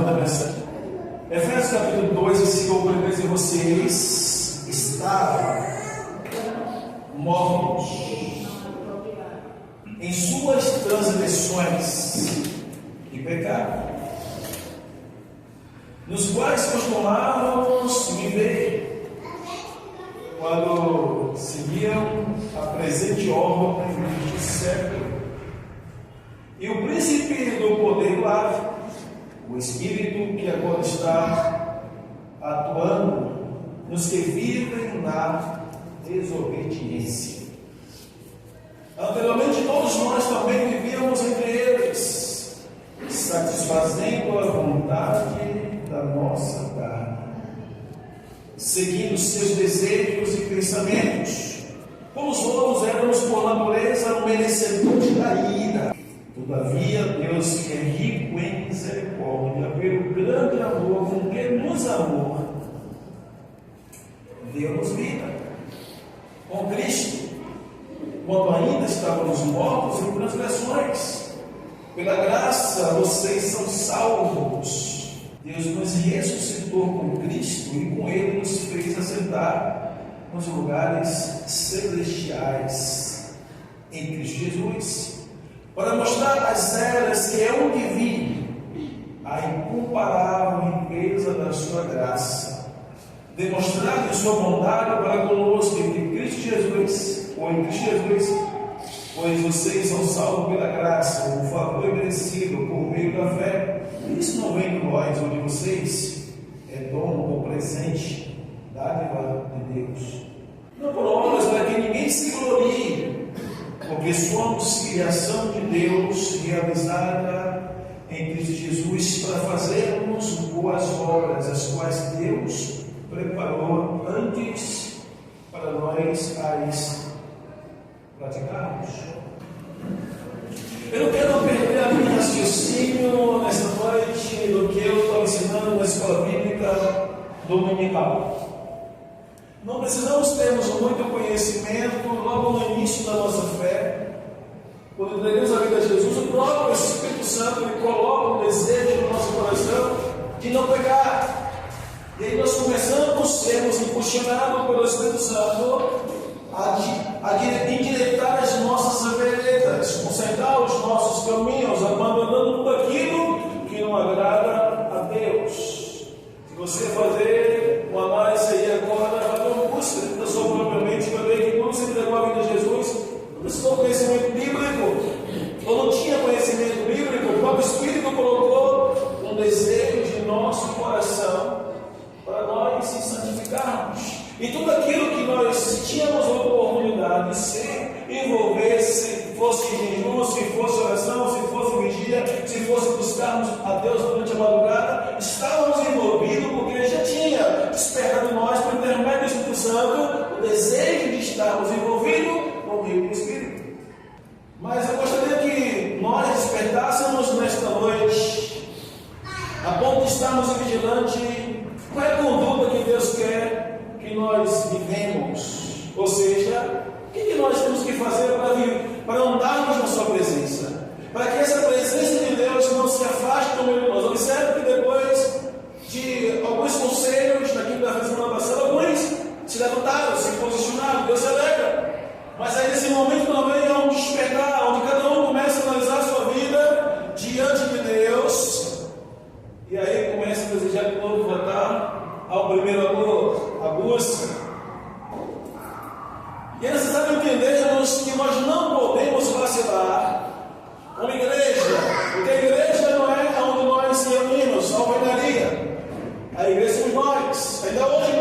tema da mensagem. Efésios capítulo 2, versículo 1 diz: vocês estavam mortos em suas transgressões e pecado, nos quais costumávamos viver quando seguiam a presente ordem deste século, e o príncipe do poder do ar, o Espírito que agora está atuando nos que vivem na desobediência. Anteriormente, todos nós também vivíamos entre eles, satisfazendo a vontade da nossa carne, seguindo seus desejos e pensamentos. Como os outros, éramos por natureza merecedores da ira. Todavia, Deus, que é rico em misericórdia, pelo grande amor com que nos amou, deu-nos vida com Cristo, quando ainda estávamos mortos em transgressões. Pela graça vocês são salvos. Deus nos ressuscitou com Cristo e com Ele nos fez assentar nos lugares celestiais em Cristo Jesus, para mostrar às eras que é onde vive a incomparável riqueza da sua graça, demonstrando a sua bondade para conosco em Cristo Jesus, pois vocês são salvos pela graça, o favor merecido por meio da fé. Isso não vem de nós ou de vocês, é dom ou presente, dádiva de Deus, não por obras, para que ninguém se glorie, porque somos criação de Deus, realizada em Cristo Jesus, para fazermos boas obras, as quais Deus preparou antes para nós as praticarmos. Eu não quero perder a minha raciocínio nesta noite do que eu estou ensinando na escola bíblica dominical. Não precisamos termos muito conhecimento logo no início da nossa fé. Quando entregamos a vida a Jesus, o próprio Espírito Santo ele coloca um desejo no nosso coração de não pecar. E aí nós começamos a sermos impulsionados pelo Espírito Santo a endireitar as nossas veredas, consertar os nossos caminhos, abandonando tudo aquilo que não agrada a Deus. Se você fazer uma análise aí agora, fazer uma busca da sua própria mente, vai ver que quando você entregou a vida a Jesus, não precisou conhecimento bíblico, ou não tinha conhecimento bíblico, o próprio Espírito colocou um desejo de nosso coração para nós se santificarmos. E tudo aquilo que nós tínhamos a oportunidade de se envolver, se fosse jejum, se fosse oração, se fosse vigia, se fosse buscarmos a Deus durante a madrugada, estávamos envolvidos porque Ele já tinha despertado em nós, por intermédio do Espírito Santo, o desejo de estarmos envolvidos com o Rio do Espírito. Mas eu gostaria que nós despertássemos nesta noite, a ponto de estarmos vigilantes. Qual é a conduta que Deus quer que nós vivemos? Ou seja, o que nós temos que fazer para andarmos na sua presença? Para que essa presença de Deus não se afaste do meio de nós. Observe que depois de alguns conselhos, naquilo da semana passada, alguns se levantaram, se posicionaram, Deus se alegra. Mas aí nesse momento também é um despertar, onde cada um começa a analisar a sua vida diante de Deus. E aí começa a desejar de novo voltar ao primeiro amor, a busca. E é necessário entendermos que nós não podemos vacilar como igreja, porque a igreja não é onde nós nos reunimos, a alvenaria. A igreja somos nós. Ainda hoje,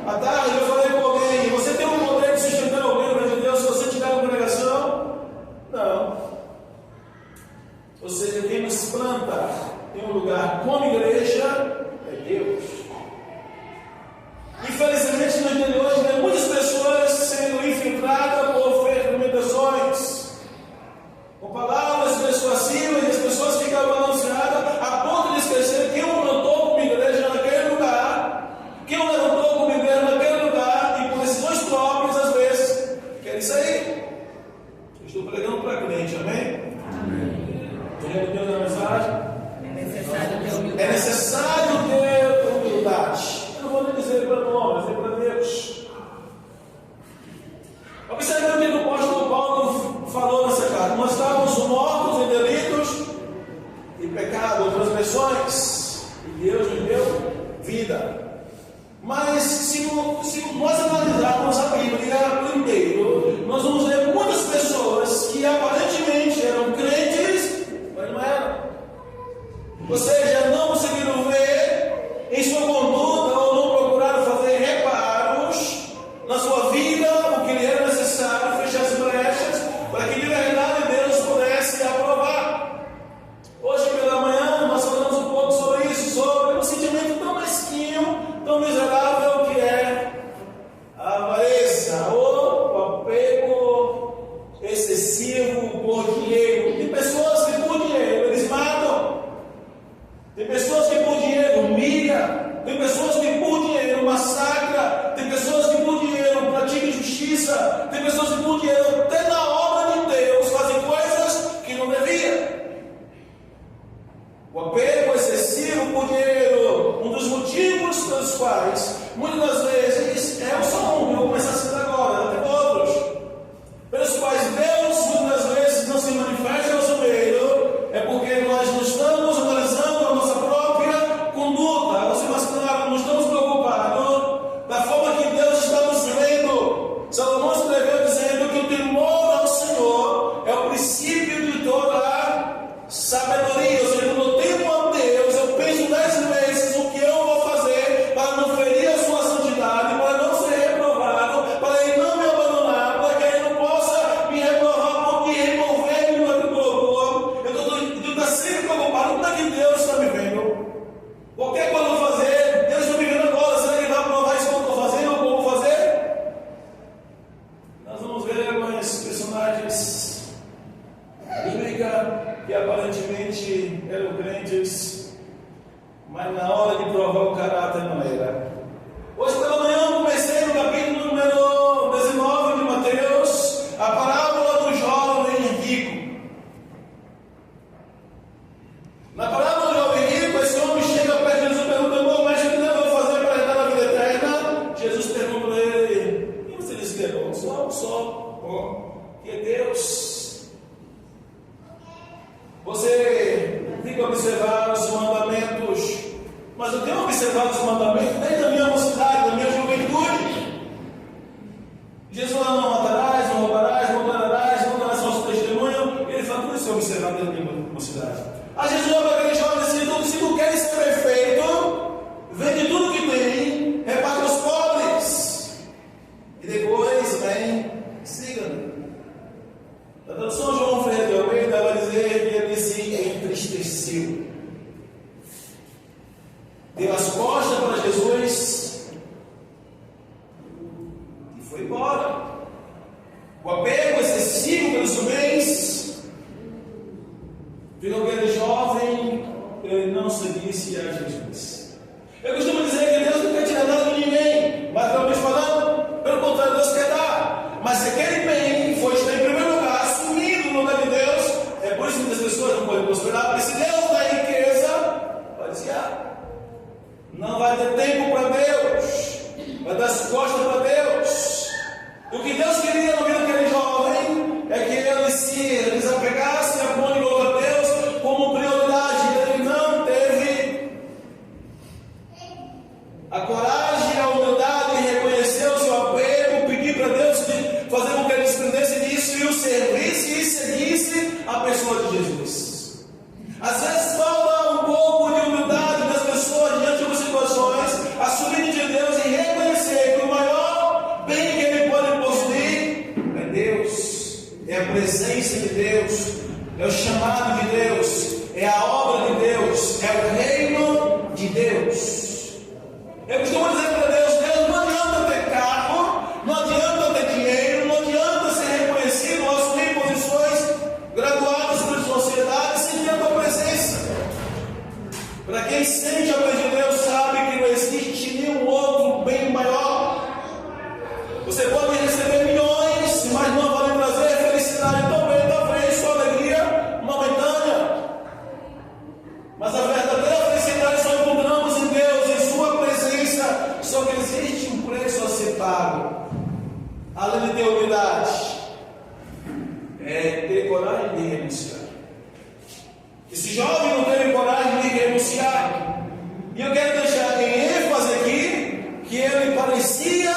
à tarde, eu falei com alguém: você tem o poder de sustentar alguém para de Deus se você tiver uma congregação? Não. Ou seja, quem nos planta em um lugar como igreja é Deus. Infelizmente, nos dias de hoje, tem muitas pessoas sendo infiltradas por fermentações, com palavras persuasivas, e as pessoas ficam balanceadas a ponto de esquecer quem o plantou como igreja naquele lugar, quem o levantou como igreja naquele lugar, e por decisões próprias, às vezes, querem sair. Eu estou pregando para crente, amém? Amém. Entendeu a mensagem? É necessário ter humildade. Eu não vou nem dizer para nós, é para Deus. Observe o que o apóstolo Paulo falou nessa carta. Nós estávamos mortos em delitos e pecado, transgressões, e Deus nos deu vida. Mas se nós analisarmos a Bíblia por inteiro, nós vamos ver muitas pessoas que aparentemente eram crentes, mas não eram. Ou seja, não conseguiram ver em sua conduta ou não procuraram fazer reparos na sua vida, o que lhe era necessário, fechar as brechas, para que de verdade Deus pudesse aprovar. Hoje pela manhã nós falamos um pouco sobre isso, sobre um sentimento tão mesquinho, tão miserável que é a avareza ou o apego excessivo por dinheiro. Tem pessoas que por dinheiro eles matam, tem pessoas que por dinheiro humilham, tem pessoas que por dinheiro massacram, tem pessoas que por dinheiro praticam injustiça, tem pessoas que por dinheiro até na obra de Deus fazem coisas que não deviam. O apego excessivo por dinheiro, um dos motivos pelos quais, muitas das vezes, é o só um, eu vou começar a citar agora, tem outros, pelos quais Deus, muitas das vezes, não se manifesta no nosso meio, é porque nós não estamos analisando a nossa própria conduta, não estamos preocupados da forma que Deus está nos vendo. Salomão escreveu dizendo que o temor ao Senhor é o princípio de toda a sabedoria. Ou seja, quando eu temo a Deus, eu penso 10 vezes o que eu vou fazer para não ferir a sua santidade, para não ser reprovado, para Ele não me abandonar, para que Ele não possa me reprovar porque remover-me do que colocou. Eu estou sempre preocupado, como é que Deus está me vendo? Qualquer coisa que eu vou fazer, Deus está me vendo agora, será que Ele vai aprovar isso que eu estou fazendo ou como eu vou fazer? Nós vamos ver alguns personagens bíblicos que aparentemente eram crentes, mas na hora de provar o caráter não era. Hoje pela manhã eu comecei no capítulo número 19 de Mateus, a parábola do jovem rico. Na parábola do jovem rico, esse homem chega perto de Jesus e pergunta: bom, mas o que eu vou fazer para entrar na vida eterna? Jesus pergunta para ele: quem você disse que é bom? Só, que é Deus. Você fica observando os mandamentos, mas eu tenho observado os mandamentos desde a minha mocidade, da minha juventude. Jesus fala: não matarás, não roubarás, não darás falso testemunho. Ele fala: tudo isso é observado desde a minha mocidade. Aí Jesus olha para aquele jovem e diz: se tu queres ser perfeito, vende tudo que tem, reparte aos pobres, e depois vem, siga-me. A tradução João Ferreira de Almeida vai dizer que ele se entristeceu, deu as costas para Jesus e foi embora. O apego excessivo pelos bens viu aquele jovem, ele não seguisse a Jesus. Eu costumo dizer que Deus não quer tirar nada de ninguém, materialmente falando, pelo contrário, Deus quer dar. Mas se aquele bem for estar em primeiro lugar, assumido no lugar de Deus, é por isso que muitas pessoas não podem prosperar, porque se Deus dá riqueza, vai desviar. Não vai ter tempo para Deus, vai dar as costas para Deus. E o que Deus queria na vida daquele jovem é que ele se desapegasse e aponte a Deus como prioridade. Ele não teve a coragem, a humildade de reconhecer o seu apego, pedir para Deus fazer com que ele desprendesse disso e o servisse e seguisse a pessoa de Jesus. Às vezes falta um pouco de humildade das pessoas diante de algumas situações, assumir de Deus e reconhecer que o maior bem que ele pode possuir é Deus, é a presença de Deus, é o chamado de Deus, é a obra de Deus, é o reino de Deus. Eu costumo dizer para Deus: Deus, não adianta ter carro, não adianta ter dinheiro, não adianta ser reconhecido ou assumir posições graduadas pela sociedade sem ter a tua presença. Para quem sente a presença de Deus, sabe que não existe nenhum outro bem maior. Você pode receber milhões, mas não vai lhe trazer felicidade também, talvez sua alegria momentânea. Mas a verdadeira felicidade só encontramos em Deus, em Sua presença. Só que existe um preço a ser pago. Além de ter humildade, é ter coragem de renunciar. Esse jovem não teve coragem de renunciar. E eu quero deixar em ênfase aqui que ele parecia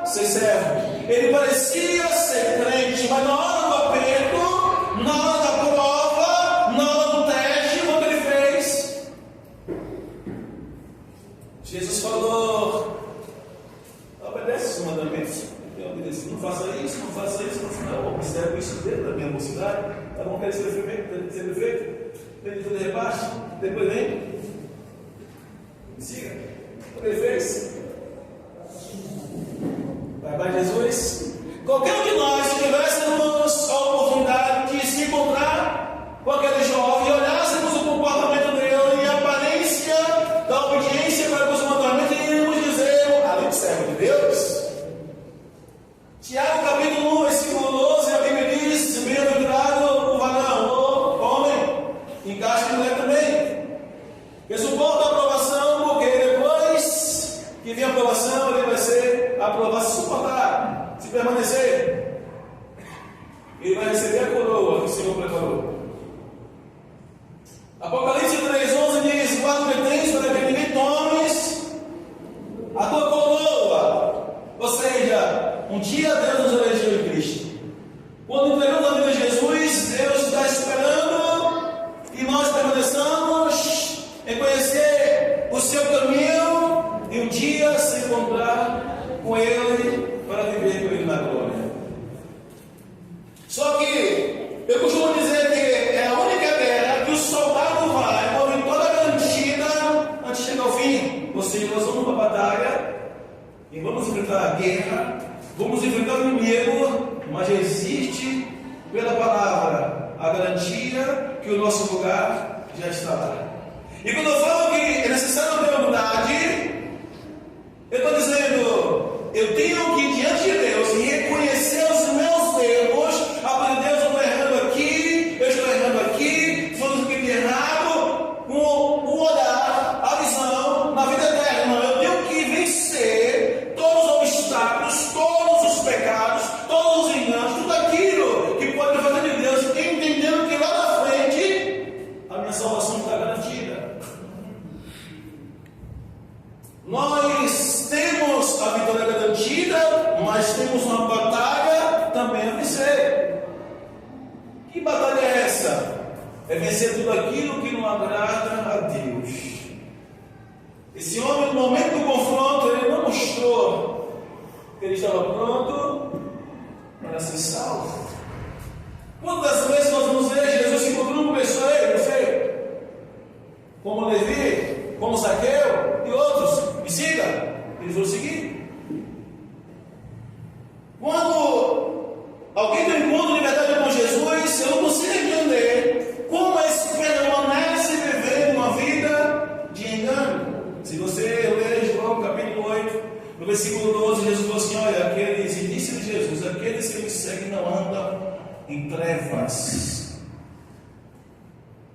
ser servo, ele parecia ser crente, mas na hora do aperto, na hora da prova, na hora do teste, o que ele fez? Jesus falou: obedece os mandamentos. Não faça isso, não faça isso, não faça isso. Não, observe isso dentro da minha mocidade. Tá bom, quer ser perfeito? Tem tudo rebaixo, depois vem. Siga. O que ele fez? Vai Jesus. Qualquer um de nós, se tivéssemos a oportunidade de se encontrar com aquele jovem e olhássemos o comportamento dele e a aparência da obediência para os mandamentos, iríamos dizer: além de servo de Deus. Tiago capítulo 1, versículo 12, a Bíblia diz: bem-aventurado o varão, o homem, encaixa mulher também, que suporta a aprovação, porque depois que vem a aprovação, ele vai ser aprovado, se suportar, se permanecer, ele vai receber a coroa que o Senhor preparou. Apocalipse 3,11 diz: guarda o que tens para que ninguém tomes a tua coroa. Ou seja, um dia Deus nos elegeu em Cristo. Quando entregamos a vida a Jesus, Deus está esperando e nós permaneçamos em conhecer o seu caminho e um dia se encontrar com Ele para viver com Ele na glória. Só que eu costumo dizer que é a única guerra que o soldado vai com vitória garantida antes de chegar ao fim. Ou seja, nós vamos para a batalha e vamos enfrentar a guerra, vamos enfrentar o inimigo, mas existe pela palavra a garantia que o nosso lugar já está lá. E quando eu falo que é necessário ter humildade, eu estou dizendo, eu tenho que ir diante de Deus e reconhecer os meus erros. Deus, eu estou errando aqui, falando que de errado, com o olhar, a visão, na vida eterna. Eu tenho que vencer todos os obstáculos, todos os pecados, todos os enganos, tudo aquilo que pode me fazer de Deus, entendendo que lá na frente a minha salvação está garantida. Nós temos a vitória garantida, mas temos uma batalha também a vencer. Que batalha é essa? É vencer tudo aquilo que não agrada a Deus. Esse homem, no momento do confronto, ele não mostrou que ele estava pronto para ser salvo. Quantas vezes nós vamos ver Jesus se encontrando com pessoas, você, como Levi, como Zaqueu e outros, me siga, eles vão seguir. Quando alguém tem um encontro de verdade com Jesus, eu não consigo entender como esse permanece vivendo uma vida de engano. Se você ler João capítulo 8, no versículo 12, Jesus falou assim: olha, aqueles, e disse Jesus, aqueles que me seguem não andam em trevas,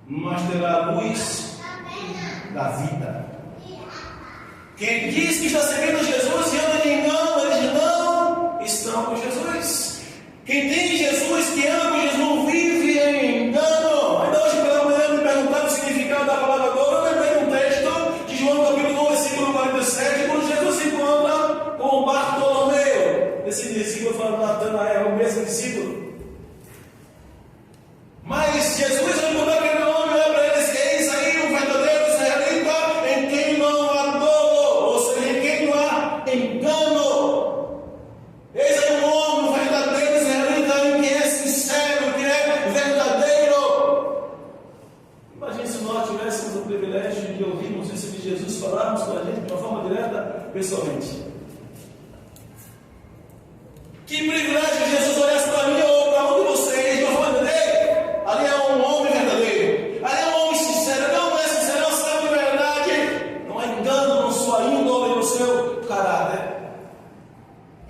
mas terá a luz da vida. Quem diz que está seguindo Jesus e anda em engano, eles não estão com Jesus. Quem tem Jesus, que anda com Jesus, não vive em engano. Ainda hoje pela manhã me perguntaram o significado da palavra agora. Eu lembrei um texto de João capítulo 1, versículo 47, quando Jesus se encontra com Bartolomeu. Esse discípulo fala Natanael, o mesmo discípulo. Mas Jesus vai encontrar aquele homem, olha para eles: eis aí um verdadeiro israelita em quem não há dolo, ou seja, em quem não há engano. Eis aí um homem, um verdadeiro israelita em quem é sincero, que é verdadeiro. Imagine se nós tivéssemos o privilégio de ouvirmos isso de Jesus, falarmos com a gente de uma forma direta, pessoalmente. Que privilégio Jesus olhasse para mim ou para um de vocês, de uma forma direta. Ali é um homem verdadeiro, ali é um homem sincero, não é sincero, não sabe de verdade, não há engano na sua índole e no seu caráter.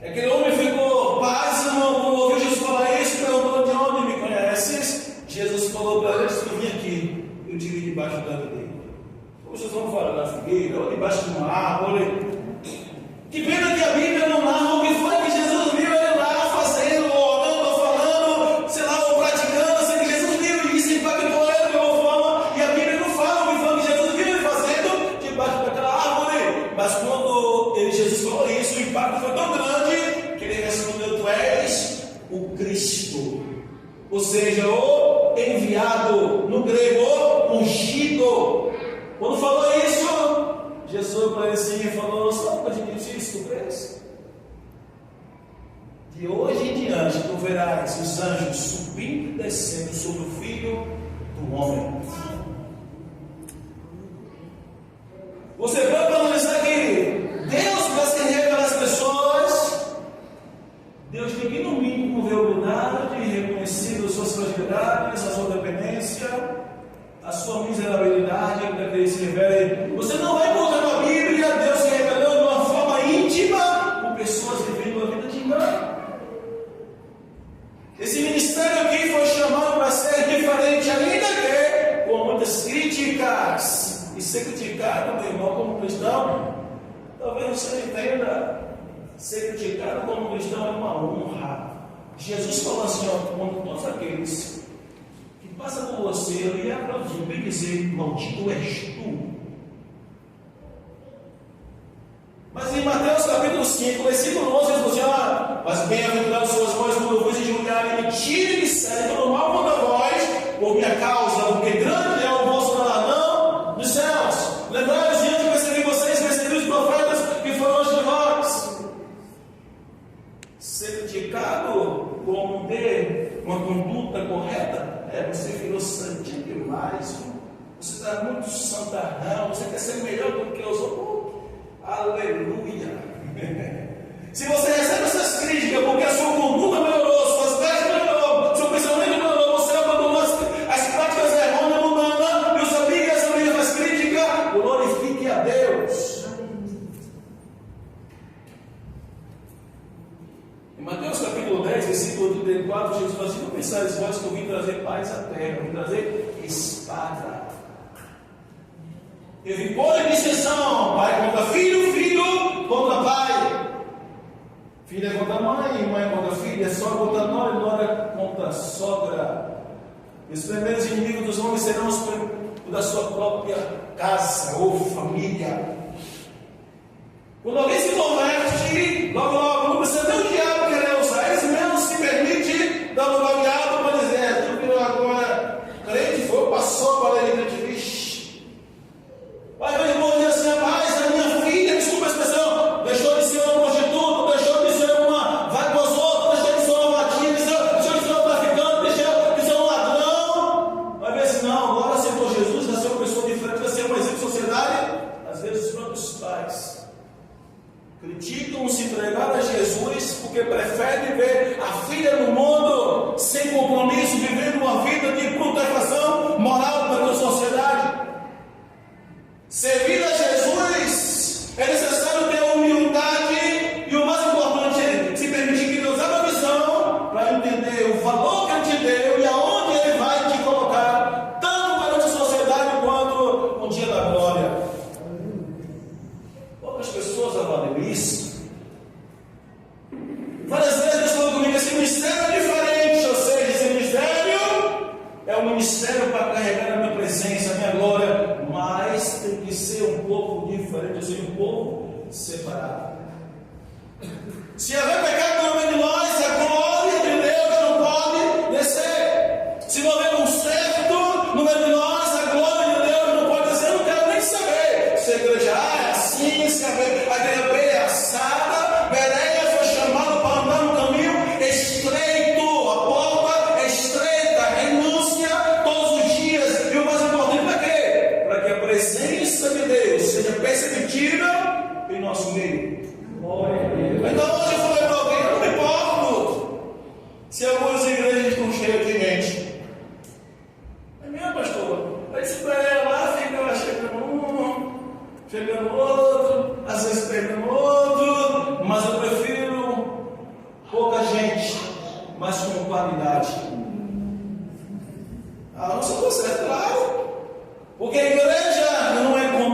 Aquele homem ficou pasmo quando ouviu Jesus falar isso, perguntou: de onde me conheces? Jesus falou para ele: eu vim aqui, eu tive debaixo da videira. Vocês vão falar da figueira, ou debaixo de uma árvore. Que pena que a Bíblia não narra o que foi que Jesus viu ele lá fazendo, ou orando, ou falando, sei lá, ou praticando, sei que Jesus viu e isso impactou ele de alguma forma, e a Bíblia não fala o que foi que Jesus viu ele fazendo debaixo daquela árvore. Mas quando Jesus falou isso, o impacto foi tão grande que ele respondeu: tu és o Cristo, ou seja, o enviado, no grego, o ungido. Quando falou isso, Jesus para ele assim e falou: sabe o que eu te disse, tu crês? De hoje em diante tu verás os anjos subindo e descendo sobre o Filho do Homem. Você pode analisar que Deus, para se revelar às pessoas, Deus tem que no mínimo ver a humildade, reconhecer as suas fragilidades, a sua dependência, a sua miserabilidade, para que ele se revele. Você não vai encontrar na Bíblia Deus se revelando de uma forma íntima, com pessoas vivendo uma vida de engano. Esse ministério aqui foi chamado para ser diferente, ainda que com muitas críticas. E ser criticado, meu irmão, como cristão, talvez você entenda, ser criticado como cristão é uma honra. Jesus falou assim: quando todos aqueles que passam por você, ele ia aplaudir, bem dizer, maldito és tu. Mas em Mateus capítulo 5, versículo 11, diz assim: mas bem-aventurados são as mães quando vos injuriarem, mentirem e disserem todo mal contra vós, por minha causa, porque grande é o vosso galardão nos céus. Lembrai-vos diante que percebi vocês, percebi os profetas que foram antes de vós. Ser criticado como ter uma conduta correta, você virou santinho demais, você está muito santarrão, você quer ser melhor do que os outros. Aleluia! Se você recebe essas críticas porque a sua conduta melhorou, suas vestes melhorou, seu pensamento melhorou, você abandonou as práticas errôneas, mundanas, e os amigos e as amigas das críticas, glorifique a Deus. Em Mateus capítulo 10, versículo 34, Jesus fala assim: não pensares vós que eu vim trazer paz à terra, eu vim trazer espada. Eu vim pôr em distinção, pai contra filho, filho contra pai. Filha contra mãe, mãe contra filha, sogra contra nora, nora contra sogra. Os primeiros inimigos dos homens serão os da sua própria casa ou família. Quando alguém se converte, logo, não precisa ter o diabo querer usar, eles mesmos se permite dar lugar ao diabo para dizer: tu virou agora crente, foi, passou para ele, crente, vixe. Vai meu irmão dizer assim: rapaz, a minha filha, desculpa a expressão, deixou de ser uma prostituta, deixou de ser uma, vai com os outros, deixou de ser uma matinha, deixou de ser um traficante, deixou de ser um ladrão. Vai ver assim: não, agora aceitou Jesus, vai ser uma pessoa diferente, vai ser um exemplo de sociedade. Às vezes os próprios pais criticam se entregar a Jesus porque preferem ver a filha no mundo sem compromisso, vivendo uma vida de putrefação moral para a sociedade. Servir a Jesus é necessário ter humildade e, o mais importante, se permitir que Deus abra a visão para entender o valor que Ele te deu e aonde Ele vai te colocar, tanto perante a sociedade quanto no dia da glória. Poucas pessoas avaliam isso. Várias vezes Deus falou comigo: esse ministério é diferente, ou seja, esse ministério é um ministério para carregar a minha presença, a minha glória, mas tem que ser um povo diferente, ou seja, um povo separado. Se haver pecado no meio de nós, a glória de Deus não pode descer. Se não houver conserto no meio de nós, a glória de Deus não pode descer. Eu não quero nem saber se a igreja A é assim, se a igreja B é assada. Bereia foi chamado para andar no caminho estreito, a porta é estreita, renúncia todos os dias. E o mais importante para quê? Para que a presença de Deus seja perceptível em nosso meio. Então hoje eu falei para alguém: eu não me importo se algumas igrejas estão cheias de gente. É mesmo, pastor? Aí disse para ela lá, fica lá chegando um, chegando outro, às vezes pegando outro, mas eu prefiro pouca gente, mas com qualidade. Não só está certo, claro. Porque a igreja não é como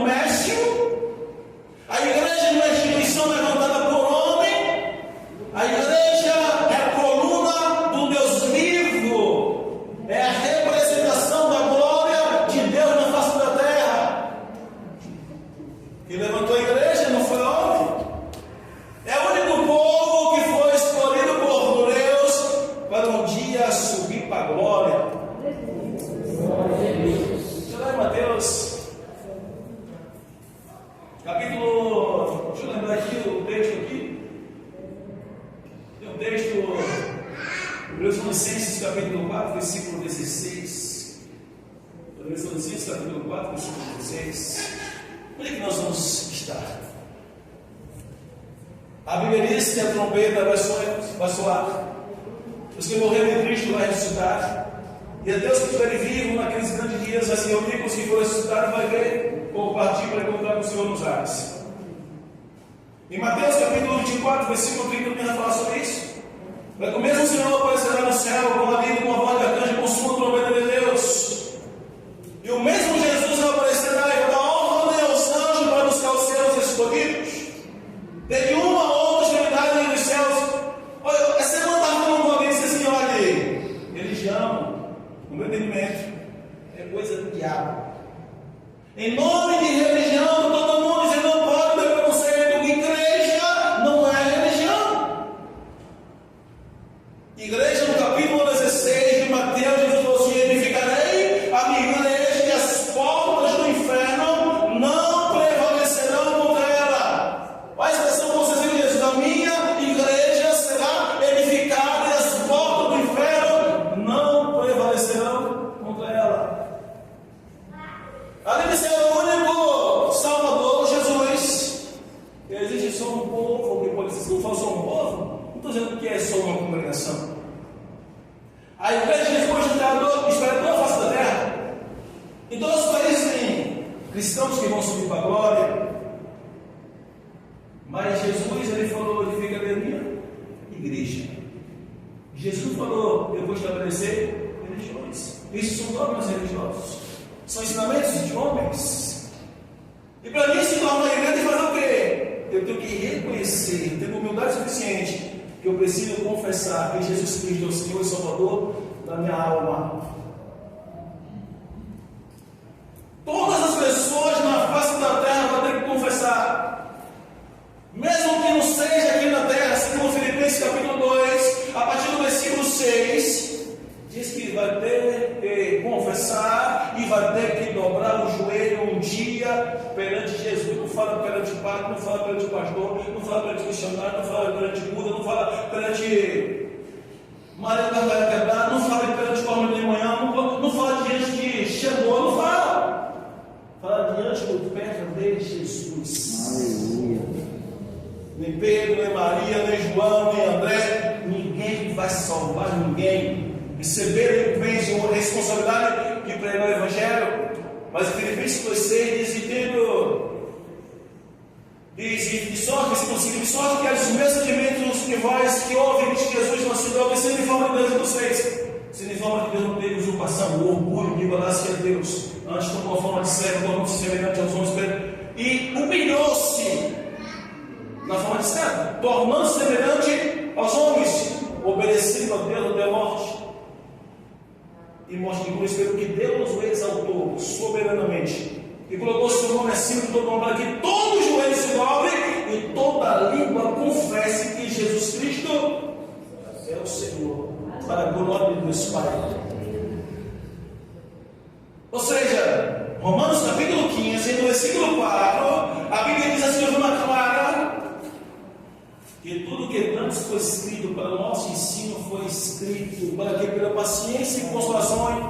Deus. Capítulo, deixa eu lembrar aqui o texto aqui. Tem um texto, Colossenses capítulo 4, versículo 16. Colossenses capítulo 4, versículo 16. Onde é que nós vamos estar? A Bíblia diz que a trombeta vai soar. Os que morreram em Cristo vão ressuscitar. E até os que estiverem vivos naqueles grandes dias vai se reunir com os que foram ressuscitados e vai ver como partir para encontrar com o Senhor nos ares. Em Mateus capítulo 24, versículo 30, eu quero falar sobre isso. Mas o mesmo Senhor aparecerá no céu com uma língua, com a voz de arcanjo, com o som da trombeta de Deus. E o mesmo Jesus vai aparecer na ilha da honra de Deus, anjo, para buscar os seus escolhidos. Teve uma outra extremidade nos céus. Olha, essa semana estava falando com alguém e disse assim: olha, religião, no meu entendimento, é coisa do diabo. Em nome de religião, todo mundo diz: não pode ter preconceito. Igreja não é religião. Igreja, no capítulo 16 de Mateus, Jesus falou assim: edificarei a minha igreja e as portas do inferno não prevalecerão contra ela. Olha a expressão que vocês viram, Jesus: a minha igreja será edificada e as portas do inferno não prevalecerão contra ela. Além de ser o único Salvador, Jesus, existe só um povo, que pode ser, não fala só um povo, não estou dizendo que é só uma congregação. A igreja de Jesus espera toda a face da terra. Em todos os países tem cristãos que vão subir para a glória. Mas Jesus, ele falou: edificarei a minha igreja. Jesus falou: eu vou estabelecer religiões. Isso são dogmas religiosos. São ensinamentos de homens. E para mim se tornar uma igreja, fazer o quê? Eu tenho que reconhecer, ter humildade suficiente, que eu preciso confessar que Jesus Cristo é o Senhor e Salvador da minha alma. Todas as pessoas na face da terra vão ter que confessar, mesmo que não seja aqui na terra. Segundo Filipenses capítulo 2, a partir do versículo 6, diz que vai ter que confessar e vai ter que dobrar o joelho um dia perante Jesus. Não fala perante o padre, não fala perante o pastor, não fala perante o missionário, não fala perante Buda, não fala perante Maria Carvalho Quebrada, não fala perante o Palmeiras de Manhã, não fala diante de Xangô, não fala. Fala diante do pé de Jesus. Aleluia. Nem Pedro, nem Maria, nem João, nem André, ninguém vai salvar ninguém. Receberam bens uma responsabilidade de pregar o Evangelho. Mas em Filipenses 2,6 diz: entendo, diz, de sorte que há os meus sentimentos que vós que ouvem que Jesus nasceu, que sendo em forma de Deus em vocês, sendo em forma de Deus não teve usurpação, o orgulho de igualar-se a Deus, antes tomou a forma de servo, tornou-se semelhante aos homens, e humilhou-se na forma de servo, tornando-se semelhante aos homens, obedecendo a Deus até a morte. E mostra que por isso que Deus o exaltou soberanamente e colocou seu nome acima de todo nome, para que todo o joelho se dobre e toda língua confesse que Jesus Cristo é o Senhor, para a glória de Deus Pai. Ou seja, Romanos capítulo 15, no versículo 4, a Bíblia diz assim de forma clara: que tudo que antes foi escrito para o nosso ensino foi escrito para que pela paciência e consolações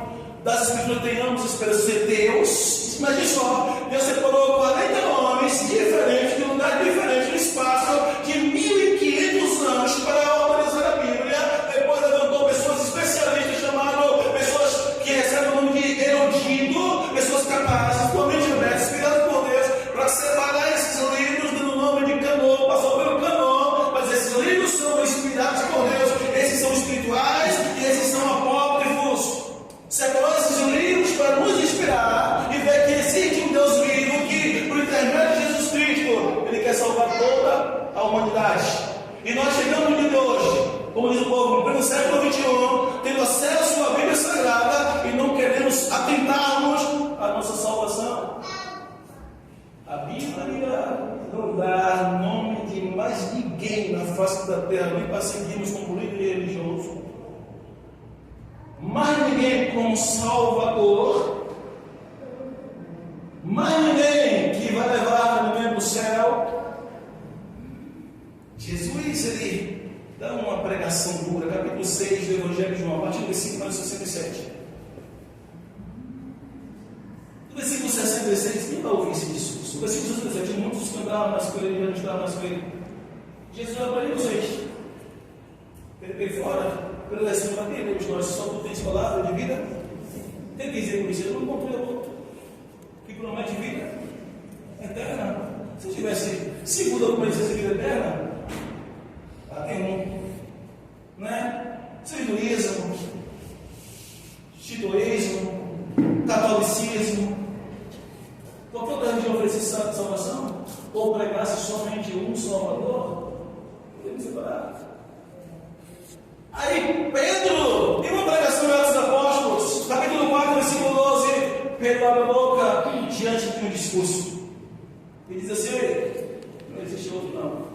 das Escrituras tenhamos esperança de Deus. Imagine só, Deus separou 40 homens diferentes, de lugares diferentes, no espaço de 1500 anos para organizar a Bíblia. Depois levantou pessoas especialistas, chamaram pessoas que recebem o nome de erudito, pessoas capazes, totalmente honestas, inspiradas por Deus, para separar esses livros, dando o nome de canon, passou pelo canon. Esses livros são inspirados por Deus, esses são espirituais e esses são apócrifos. Separou esses livros para nos inspirar e ver que existe um Deus vivo que, por intermédio de Jesus Cristo, Ele quer salvar toda a humanidade. E nós chegamos no dia de hoje, como diz o povo, no século XXI, tendo acesso à Bíblia Sagrada e não queremos atentarmos à nossa salvação. A Bíblia não dá nome de mais ninguém na face da terra, nem para seguirmos como líder religioso. Mais ninguém como Salvador. mais ninguém que vai levar no mesmo céu. Jesus, ele dá uma pregação dura, capítulo 6 do Evangelho de João, a partir do versículo 67. No versículo 66, quem vai ouvir esse discurso? No versículo 67, muitos cantavam nas coelhas e não estavam nas coelhas. Jesus vai para vocês. Ele fora, pelo versículo da Bíblia, nós só tu tens palavra de vida. Tem que dizer com isso, eu não encontrei outro que promete vida eterna. Se eu tivesse segunda promessa de vida eterna, tem um, né? Seguidoísmo, titoísmo, catolicismo, qualquer outra religião oferecesse salvação, ou pregasse somente um Salvador, podemos separar. Aí Pedro, em uma pregação de Atos dos Apóstolos, capítulo 4, versículo 12, Pedro abre a boca diante de um discurso e diz assim: não existe outro não.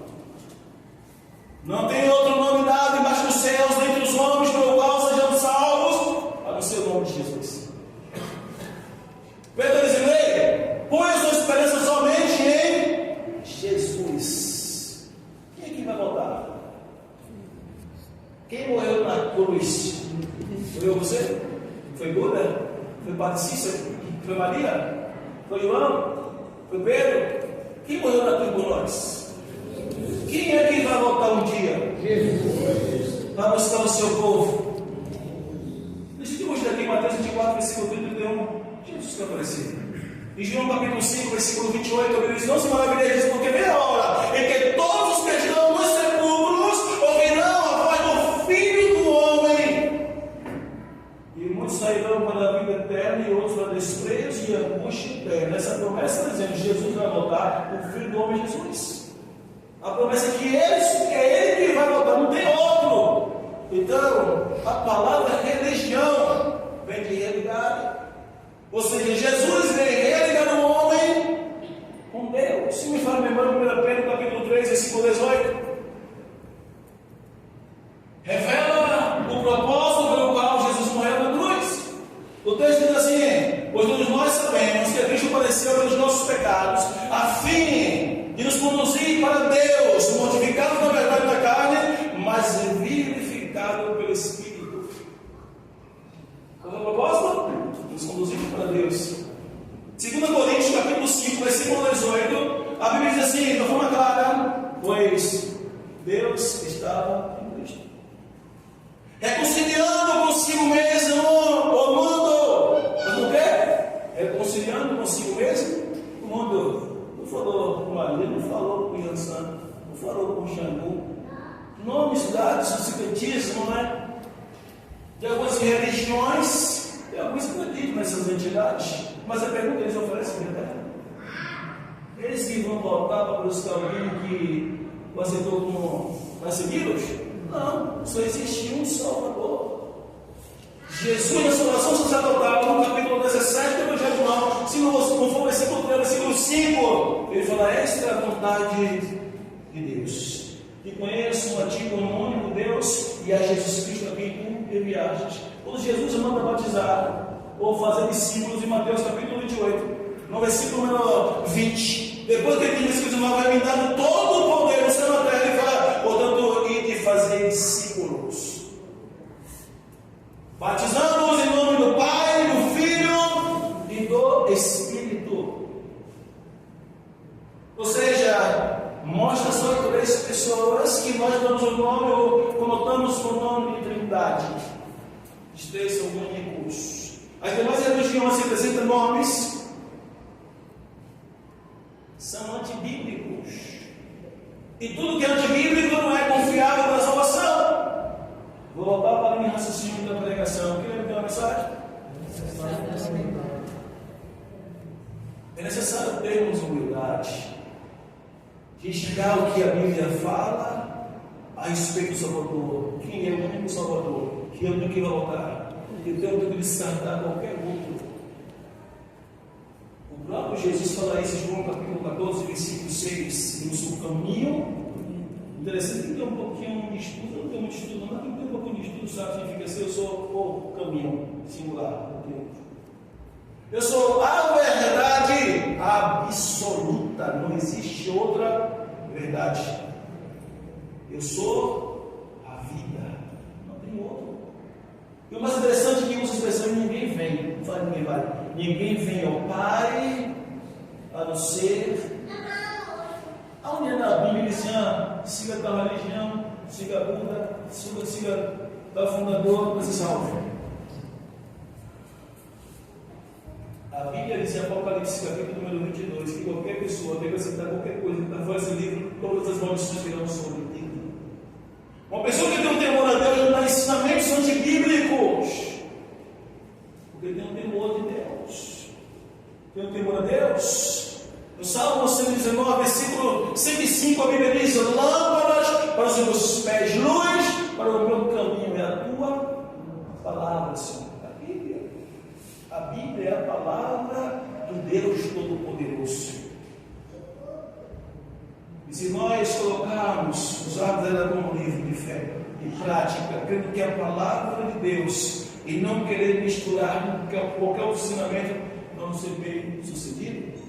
Não tem outro nome dado embaixo dos céus, dentre os homens, pelo qual sejamos salvos, a não ser o nome de Jesus. Pedro diz: põe a sua esperança somente em Jesus. Quem é que vai voltar? Quem morreu na cruz? Foi você? Foi Buda? Foi Padre Cícero? Foi Maria? Foi João? Foi Pedro? Quem morreu na cruz por nós? Quem é que vai voltar um dia? Jesus. Para buscar o seu povo. Deixa eu mostrar aqui em Mateus 24, versículo 31. Jesus que apareceu. Em João capítulo 5, versículo 28, ele diz: não se maravilheis, porque vem a hora em que todos os que estão nos sepulcros ouvirão a voz do Filho do Homem. E muitos sairão para a vida eterna e outros para desprezo e angústia eterna. Essa promessa está dizendo: Jesus vai voltar, o Filho do Homem Jesus. A promessa é que é Ele que vai voltar, não tem outro. Então, a palavra religião vem de realidade. Ou seja, Jesus vem religar o homem com Deus. Se me fala a memória, 1 Pedro capítulo 3, versículo 18. Revela o propósito pelo qual Jesus morreu na cruz. O texto diz assim: pois todos nós sabemos que Cristo padeceu pelos nossos pecados, a fim de nos conduzir para Deus, mortificado na verdade da carne, mas vivificado pelo Espírito. Qual é o propósito? Nos conduzir para Deus. 2 Coríntios capítulo 5, versículo 18, a Bíblia diz assim, de forma clara: pois Deus estava em Cristo, reconciliando consigo mesmo o mundo. Mas o quê? Reconciliando consigo mesmo o mundo. Não falou com Maria, não falou com Yansan, não falou com Xangu. Nomes dados no sincretismo, né? De algumas religiões. Tem alguns que acreditam nessas entidades, mas a pergunta: eles oferecem eterno? Eles que vão voltar para buscar alguém que o aceitou como para segui-los? Não, só existe um Salvador. Jesus, na salvação sacerdotal, no capítulo 17 do Evangelho de João, se não for o versículo 3, versículo 5, ele fala: esta é a vontade de Deus, que conheçam a ti como único Deus e a Jesus Cristo a quem tu enviaste. Quando Jesus manda batizar ou fazer discípulos, em Mateus capítulo 28, no versículo número 20, depois que ele diz que o vai me dar todo o poder no céu e na terra, ele fala: portanto, ide e fazer discípulos, batizando-os em nome do Pai, do Filho e do Espírito. Ou seja, mostra só 3 pessoas que nós damos o nome ou conotamos com o nome de Trindade. Os 3 são únicos. As demais religiões que apresentam nomes são antibíblicos. E tudo que é antibíblico não é confiável para a salvação. Vou voltar para o meu raciocínio da pregação. Quem lembra uma mensagem? É necessário termos humildade de enxergar o que a Bíblia fala a respeito do Salvador. Quem é o único Salvador? Que é o único que vai voltar. Então eu tenho que descartar qualquer outro. O próprio Jesus fala isso em João capítulo 14, versículo 6. Eu sou o caminho. Interessante que tem um pouquinho de estudo. Eu não tenho muito estudo, mas quem tem um pouquinho de estudo sabe o que significa assim: eu sou o caminho singular. Eu sou a verdade absoluta, não existe outra verdade. Eu sou a vida, não tem outro. E o mais interessante é que usa a expressão ninguém vem, não fala ninguém vai. Ninguém vem ao Pai a não ser. Aonde é na Bíblia diz siga tal religião, siga Buda, siga tal fundador, você salve. A Bíblia diz em Apocalipse capítulo número 22 que qualquer pessoa que acrescentar qualquer coisa que está fora desse livro, todas as maldições virão sobre ti. Uma pessoa que tem um temor a Deus não dá ensinamentos antibíblicos, porque tem um temor de Deus. Tem um temor a Deus. No Salmo 119, versículo 105, a Bíblia diz: lâmpadas para os meus pés, luz para o meu caminho, é a tua palavra, Senhor. A Bíblia é a palavra do Deus Todo-Poderoso. E se nós colocarmos, usarmos ela como livro de fé e prática, crendo que é a palavra de Deus, e não querer misturar com qualquer outro ensinamento, vamos ser bem sucedidos.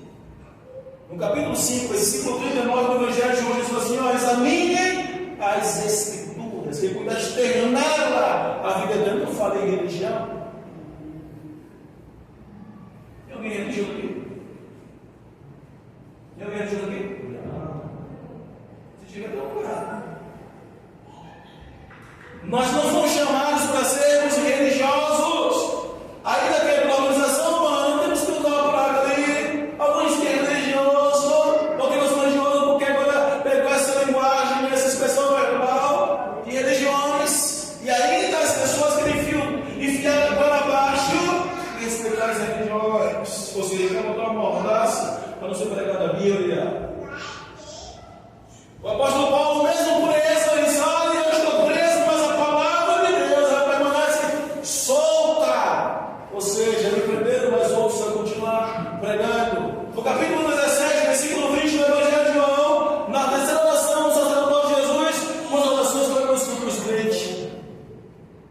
No capítulo 5, versículo 39 do Evangelho de João, Jesus assim: examinem as Escrituras, que cuidar de ter nela a vida eterna. Eu falei em religião. Tem alguém religioso aqui? Tem alguém religioso aqui? Se tiver, está curado. Nós não fomos chamados para sermos religiosos. Ainda que a organização humana, temos que usar uma placa ali. Alguns que é religioso, porque nós somos religiosos, porque agora pegou essa linguagem, essa expressão verbal de religiões, e ainda as pessoas que enfiaram para baixo e respeitar as religiões. Ou seja, quer botar uma mordaça para não ser pregado a Bíblia. O apóstolo Paulo, mesmo por isso, ele fala: eu estou preso, mas a palavra de Deus ela permanece solta. Ou seja, me prenderam, mas outros vão continuar pregando. No capítulo 17, versículo 20 do Evangelho de João, na terceira oração, o sacerdote Jesus, umas orações para os futuros crentes.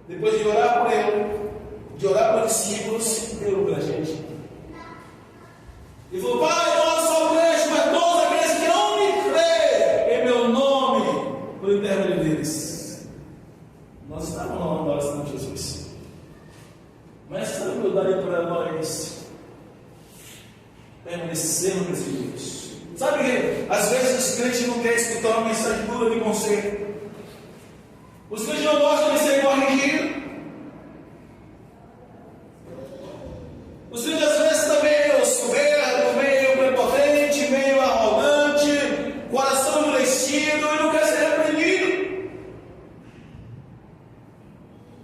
Depois de orar por ele, de orar para os discípulos, ele orou para a gente. E falou: Pai, nós só crentes, mas todos aqueles que não me creem em meu nome, por intermédio deles. Nós estávamos na oração de Jesus. Mas essa humildade para nós permanecermos nesse Deus. Sabe que às vezes os crentes não querem escutar uma mensagem dura de conselho. Os crentes não gostam de ser corrigidos. Os crentes às vezes estão meio soberbo, meio prepotente, meio arrogante, coração endurecido e não quer ser repreendido.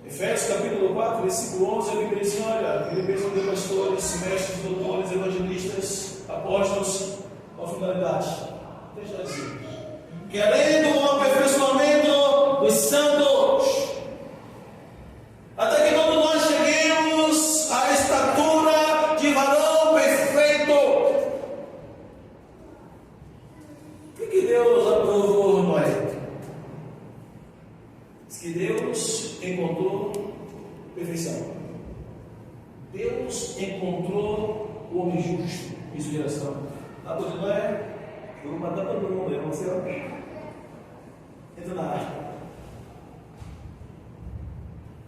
Efésios capítulo 4, versículo 11, a Bíblia diz: olha, ele mesmo deu pastores, mestres, doutores, evangelistas, apóstolos, com a finalidade. Deixa assim: querendo o aperfeiçoamento dos santos, até que todos nós cheguemos à estatura de varão perfeito. O que Deus aprovou, Noé? Diz que Deus encontrou perfeição. Deus encontrou o homem justo em sua geração. A coisa não é: eu vou matar todo mundo, eu vou ser alguém. Entra na arca.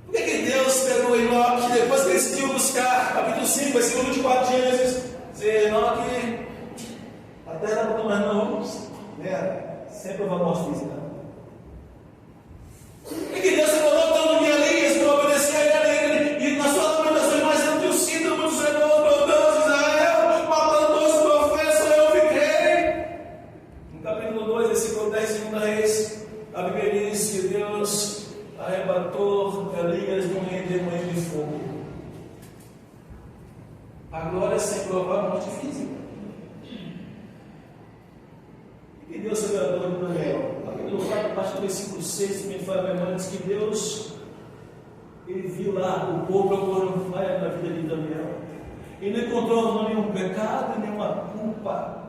Por que Deus pegou Enoque depois que ele decidiu buscar, capítulo 5, versículo 24 de Gênesis, dizer: Enoque, a terra não tem mais não, sempre vai mostrar física. Por que Deus se colocou tanto em Elias para obedecer a ele? E na sua lamentação mais endurcida, muitos rebeldes para Deus, Israel, matando todos os profetas, eu fiquei. No capítulo 2, versículo 10, 2 Reis, a Bíblia diz que Deus arrebatou Elias de um redemoinho de fogo. A glória sem provar a morte física. E Deus se agradou de Daniel. Capítulo 4, a partir do versículo 6, me fala a memória, diz que Deus, ele viu lá o povo procurando falha na vida de Daniel. Ele não encontrou nenhum pecado, nenhuma culpa.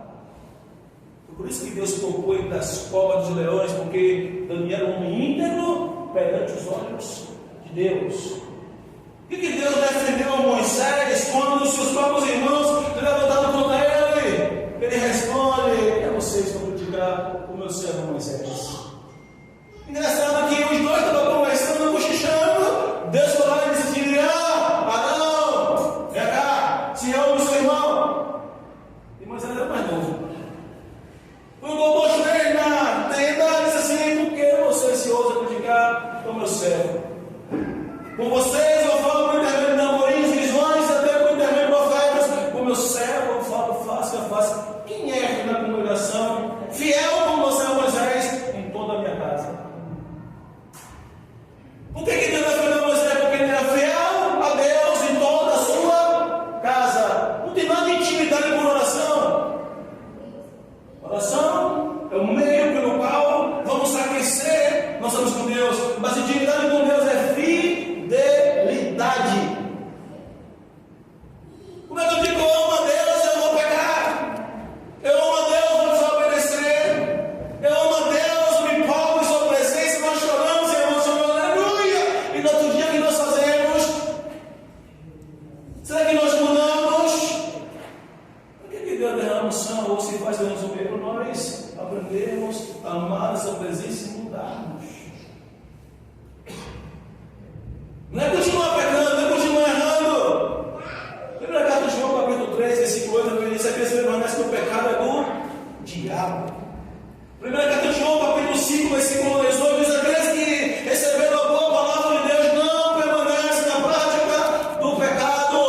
Por isso que Deus colocou ele das covas dos leões, porque Daniel era um homem íntegro perante os olhos de Deus. E que Deus defendeu a Moisés quando os seus próprios irmãos levantaram contra ele? Ele faz: quem é na congregação, fiel como você é Moisés, em toda a minha casa? Por que Deus não foi Moisés? Porque ele era fiel a Deus em toda a sua casa. Não tem nada de intimidade com oração. Oração é o meio pelo qual vamos aquecer nós estamos com Deus. Mas intimidade com Deus é fidelidade. Como é que eu digo: eu amo a Deus, eu vou pecar? Eu amo a Deus, vou desobedecer. Eu amo a Deus, me empolgo em sua presença, nós choramos e emocionamos, aleluia. E no outro dia, o que nós fazemos? Será que nós mudamos? Por que Deus derrama o sangue ou se faz derramar o meio? Nós aprendemos a amar a sua presença e mudarmos. Não é continuar pecando, não é continuar errando. Lembra a carta de João, capítulo 3, versículo 8, ele diz: aqueles que permanecem no pecado é do diabo. Primeira carta de João, capítulo 5, versículo 18, diz: aqueles que receberam a boa palavra de Deus não permanecem na prática do pecado.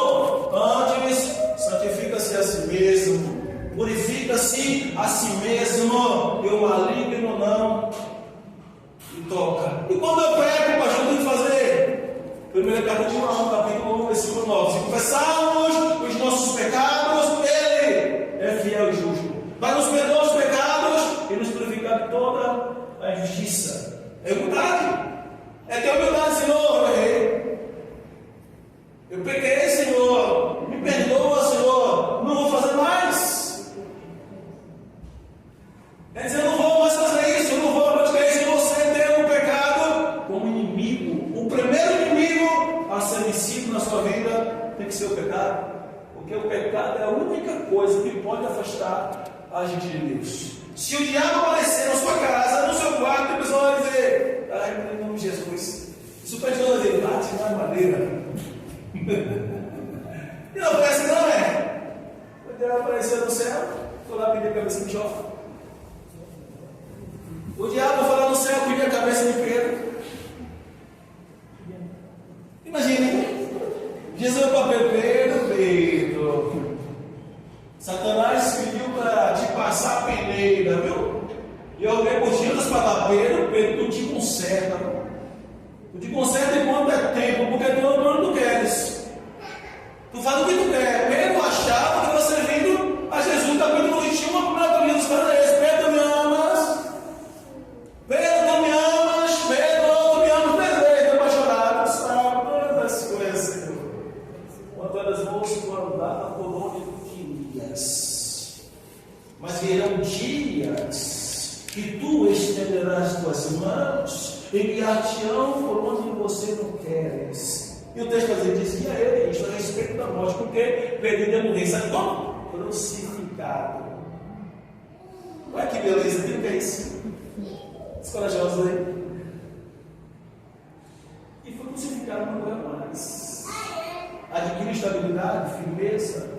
Antes, santifica-se a si mesmo, purifica-se a si mesmo, e o maligno não lhe toca. E quando eu peco, pastor, o que fazer? Primeira carta de João, capítulo 1, versículo 9: se confessarmos os nossos pecados, Ele é fiel e justo para nos perdoar os pecados e nos purificar de toda a injustiça. É humildade. É ter humildade: Senhor, eu errei, eu pequei, Senhor, me perdoa, Senhor, não vou fazer mais. Quer dizer, eu não vou mais fazer isso, eu não vou praticar isso. Você tem o pecado como inimigo. O primeiro inimigo a ser vencido na sua vida tem que ser o pecado, porque o pecado é a única coisa que pode afastar a gente de Deus. Se o diabo aparecer na sua casa, no seu quarto, o pessoal vai dizer: ai, em nome de Jesus, isso pede toda a dizer, bate na madeira. E não aparece, não é? O diabo apareceu no céu, foi lá pedir a cabeça de Jó. O diabo foi lá no céu pedir a cabeça de Pedro. Imagine, Jesus é para Pedro, Satanás pediu para te passar a peneira, viu? E eu veio por Judas para dar Pedro, tu te conserta. Tu te conserta enquanto é tempo, porque tu não queres. Tu faz o que tu quer. Pedro achava que você vindo a Jesus, capítulo 21, a primeira coisa dos caras é esse: Pedro, me amas? Pedro, tu me amas? Pedro, tu me amas? Pedro, para chorar, sabe? Todas as coisas, Senhor. Quanto elas vão se guardar por onde tu querias. Mas virão dias que tu estenderás tuas mãos e guiar-te-ão por onde você não queres. E o texto dizia a ele isto a respeito da morte, porque perdido é morrer. Sabe como? Crucificado. Olha que beleza, viu que é isso? Os corajosos aí. E foi crucificado, não morreu mais. Adquiriu estabilidade, firmeza.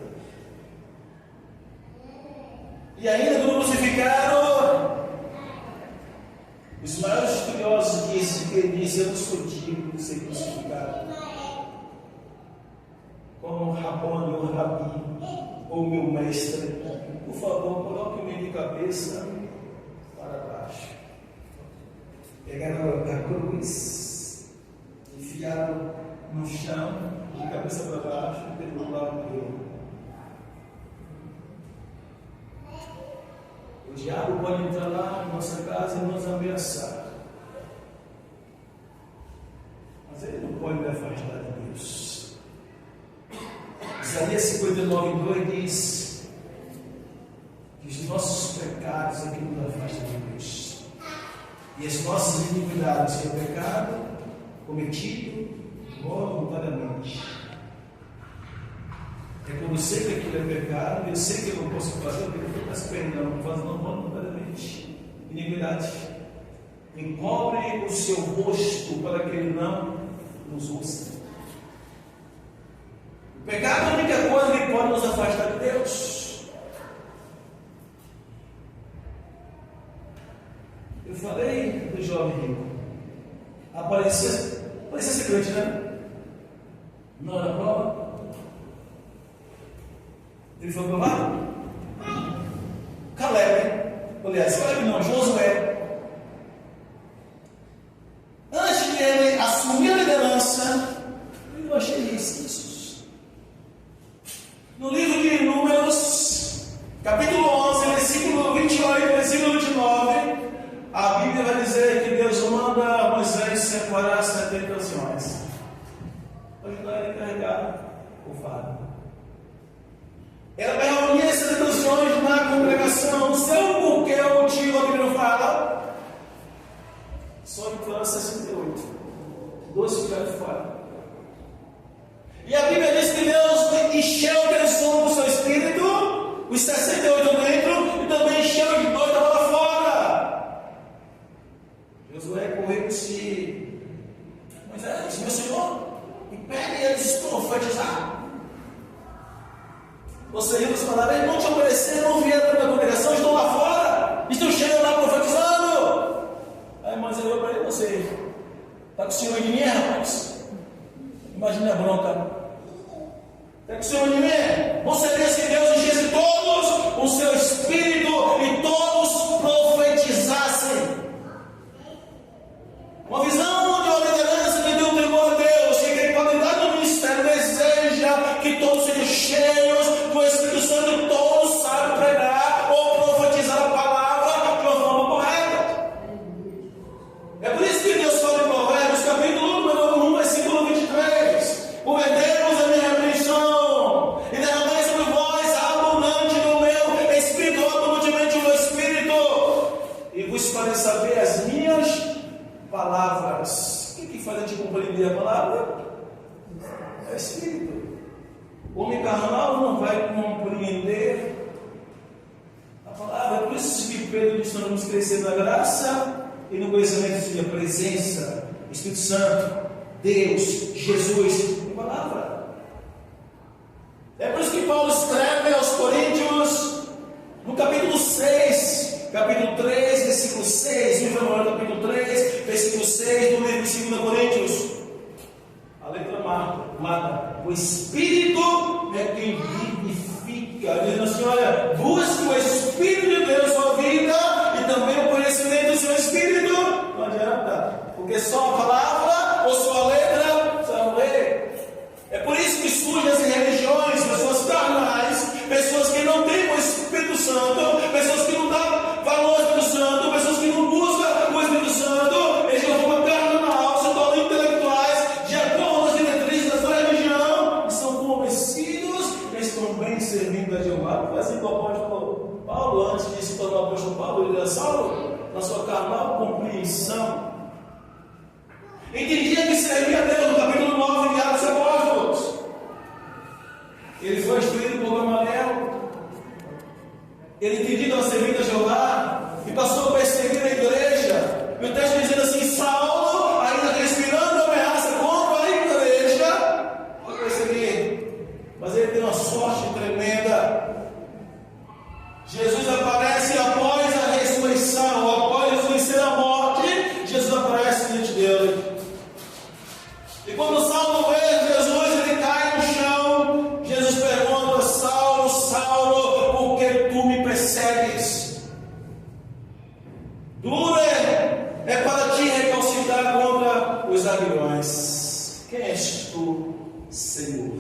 E ainda quando crucificaram, os maiores estudiosos que dizem: eu não sou digno de ser crucificado. Como Rabone ou Rabi, ou meu mestre, por favor, coloque-me de cabeça para baixo. Pegaram a cruz, enfiaram no chão, de cabeça para baixo, e derrubaram ele. O diabo pode entrar lá na nossa casa e nos ameaçar, mas ele não pode me afastar de Deus. Isaías 59:2 diz que os nossos pecados é que nos afastam de Deus, e as nossas iniquidades, que é o pecado cometido voluntariamente. É quando eu sei que aquilo é pecado, eu sei que eu não posso fazer, porque eu estou esperando, fazendo voluntariamente. Iniquidade. Encobre o seu rosto para que ele não nos ouça. O pecado é a única coisa que pode nos afastar de Deus. Eu falei do jovem rico. Parecia ser crente, né? Não era prova. Ele foi provado? Aliás, Caleb não, Josué. Antes de ele assumir a liderança, ele vai cheio de resquícios. No livro de Números, capítulo 11, versículo 28, versículo 29, a Bíblia vai dizer que Deus manda Moisés separar 70 anciões para ajudar ele a carregar o fardo. Ela vai reunir essas 70 anciões na congregação. Não sei o porquê, o motivo, a Bíblia não fala. Só que foram 68. 12 ficaram fora. E a Bíblia diz que Deus encheu aquele som do seu espírito, os 68 dentro, e também encheu os 2 da lá fora. Josué correu e disse: Moisés, meu Senhor, impede eles profetizar. Ou seja, eles falaram: eles não te obedeceram, não vieram para a congregação, estão lá fora, estão chegando lá profetizando. Aí Moisés olhou para ele: você está com ciúme de mim, rapaz? Imagina a bronca. Está com ciúme de mim? Você pensa que Deus enchesse todos o seu espírito e todos profetizassem? Uma visão de uma liderança que tem um temor a Deus, que tem qualidade no ministério, deseja que todos sejam cheios do Espírito Santo e todos sabem pregar ou profetizar a palavra de uma forma correta. É por isso que Deus fala em Provérbios, capítulo 1, versículo 23: prometemos a minha repreensão e derramei sobre vós abundante no meu espírito, abundantemente o meu espírito, e vos farei saber as minhas palavras. O que faz a gente compreender a palavra? É o espírito. O homem carnal não vai compreender a palavra. É por isso que Pedro diz: nós vamos crescer na graça e no conhecimento da presença, Espírito Santo, Deus, Jesus, a palavra. É por isso que Paulo escreve aos Coríntios, no capítulo 6, capítulo 3, versículo 6, livro do capítulo 3, versículo 6, do livro de 2 Coríntios. A letra mata. O Espírito é quem vivifica. Dizendo assim: olha, busque o Espírito de Deus na sua vida e também o conhecimento do seu Espírito. Não adianta, porque só a palavra ou só a letra você vai morrer. É por isso que surgem as religiões, pessoas carnais, pessoas que não têm o Espírito Santo, pessoas que não dão valor ao Espírito Santo, pessoas que não buscam o Espírito Santo, eles não vão carnal, se tornam intelectuais, de acordo com as diretrizes da sua religião, e são convencidos que estão bem servindo a Jeová. Foi assim que o apóstolo Paulo, antes de se tornar o apóstolo Paulo, ele era Saulo, na sua carnal compreensão, entendia que servia a Deus. No capítulo 9 de Atos Apóstolos, ele foi instruído por Gamaliel, ele entendia que era servindo a Jeová e passou a perseguir a igreja. E o texto dizendo assim: Saulo, ainda respirando ameaça contra a igreja, foi perseguir, mas ele tem uma sorte tremenda. Jesus aparece após a ressurreição, após Jesus vencer a morte. Jesus aparece diante dele. E quando Saulo vê Jesus, ele cai no chão. Jesus pergunta: Saulo, Saulo, por que tu me persegues? Duro é para ti recalcitrar contra os aguilhões. Quem és tu, Senhor?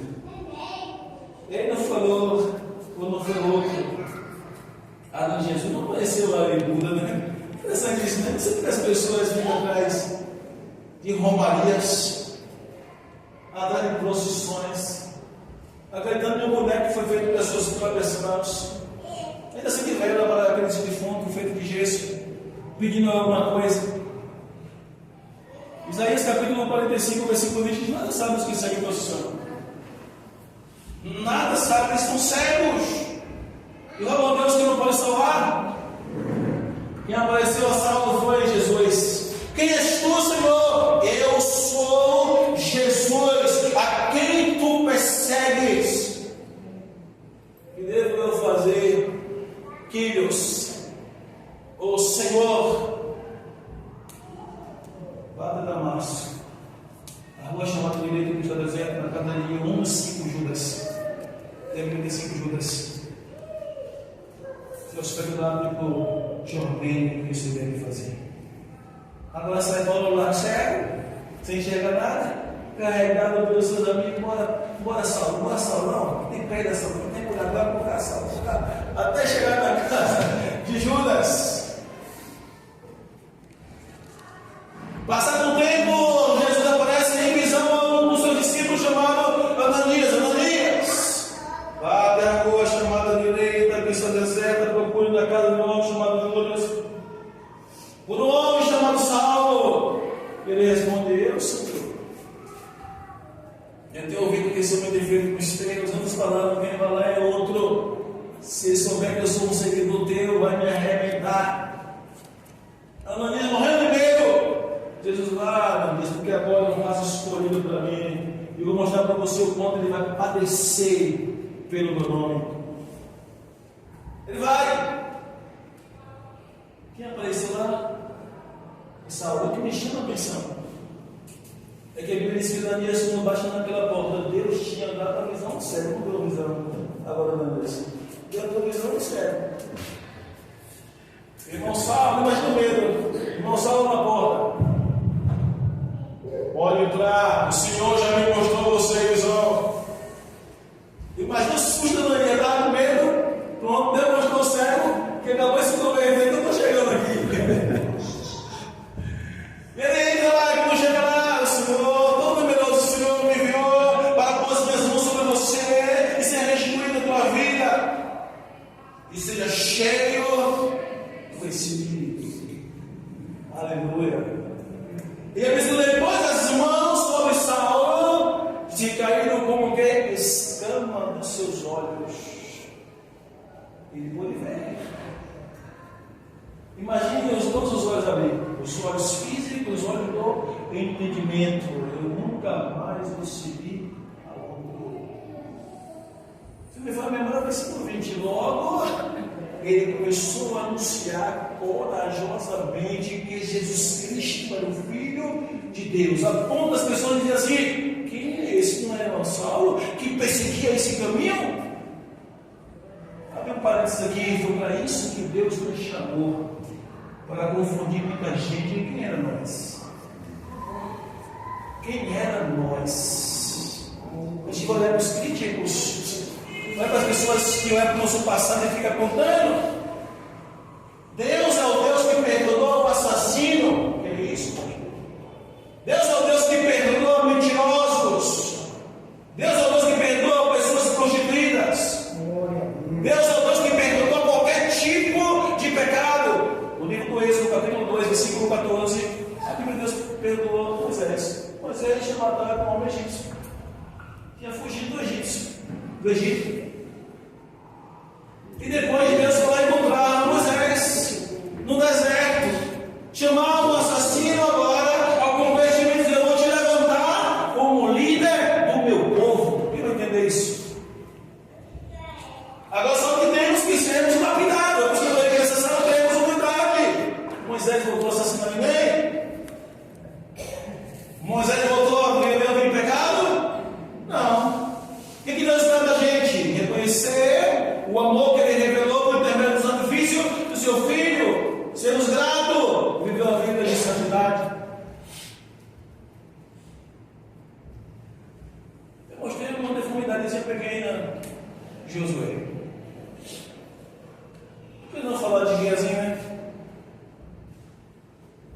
Ele não falou, ou não foi outro. Jesus não conheceu lá em Buda, né? Interessante isso, né? Sempre que as pessoas vêm atrás de romarias, atrás de procissões, acreditando em um boneco que foi feito pelas suas próprias mãos, ainda se tiver para aquele defunto feito de gesso, pedindo alguma coisa. Isaías capítulo 45, versículo 20 diz: nada sabe os que seguem procissão, nada sabe, eles estão cegos. E logo a Deus que não pode salvar. Quem apareceu a salvo foi Jesus. Quem és tu, Senhor? Eu sou Jesus, a quem tu persegues. Que devo eu fazer, Quírios, o Senhor? Vá para Damasco, a rua chamada direita do Cristo deserto, na cadaria 1 dos 5 Judas. Tem 35 Judas. é o espetacular jornal que isso deve fazer. Agora sai Paulo lá cego, sem enxergar nada, carregado pelos seus amigos, bora Saulo, não, tem pé dessa, tem mulher, agora vou ficar Saulo, até chegar na casa de Judas. Passado um tempo, Jesus aparece em visão a um dos seus discípulos chamado Ananias. Vá até a rua chamada direita, pista deserta, procure na casa de um homem chamado Judas, por um homem chamado Saulo. Ele respondeu: Senhor, eu tenho ouvido que esse homem tem feito mistérios, antes falando que ele vai lá é outro. Se ele souber que eu sou um seguidor teu, vai me arrebentar. Ananias morrendo de medo. Jesus lá, Ananias, porque agora é um caso escolhido para mim. E vou mostrar para você o quanto ele vai padecer pelo meu nome. Ele vai. Quem apareceu lá? Saulo. O que me chama a atenção é que a Bíblia diz que Ananias, quando baixa naquela porta, Deus tinha dado a visão cega. Não deu a visão agora, Ananias. Deu a visão cega. Irmão Saulo, não imagina o medo. Irmão Saulo na porta. Pode entrar, o Senhor já me mostrou você a visão. Imagina o susto da Ananias, estava com medo. Pronto, Deus mostrou cego, que acabou de se converter, então eu estou chegando aqui. Ele entra lá, e quando chega lá, o Senhor, todo numeroso, o Senhor me enviou para pôr as minhas mãos sobre você e ser restituído a tua vida, e seja cheio do Espírito. Aleluia. E a Bíblia depois as mãos sobre Saulo se caíram como que escama dos seus olhos. Ele pôde ver. Imagine todos os olhos abridos, os olhos físicos, os olhos do entendimento. Eu nunca mais recebi algo. Se me fala a memória, versículo 20. Logo, ele começou a anunciar corajosamente que Jesus Cristo era o Filho de Deus. A ponto das pessoas dizem assim: quem é esse? Não é o Saulo que perseguia esse caminho? Abre um parênteses aqui, foi para isso que Deus nos chamou, para confundir muita gente. Quem era nós? Quem era nós? A gente olha para os críticos, olha para as pessoas que olham para o nosso passado e ficam contando. Deus é o Deus que perdoou o assassino. Que é isso? Deus é o Deus que perdoa mentirosos. Deus é o Deus que perdoa pessoas prostituídas. Deus é o Deus que perdoa qualquer tipo de pecado. No livro do Êxodo, capítulo 2, versículo 14, a Bíblia de Deus perdoou Moisés. Moisés tinha matado um homem egípcio. Tinha fugido do Egito. E depois Deus foi lá encontrar Moisés no deserto, chamar o assassino agora ao convertimento, dizer: eu vou te levantar como líder do meu povo. Quem vai entender isso? Agora só que temos que sermos lapidados, porque é necessário termos humildade. Moisés voltou a assassinar ninguém? Moisés voltou a viver em pecado? Não. O que Deus espera da gente? Reconhecer o amor que Ele revelou por intermédio do sacrifício do seu Filho, sermos gratos, viver uma vida de santidade. Eu mostrei uma deformidadezinha pequena de Josué. Por que não falar de Geazi, né?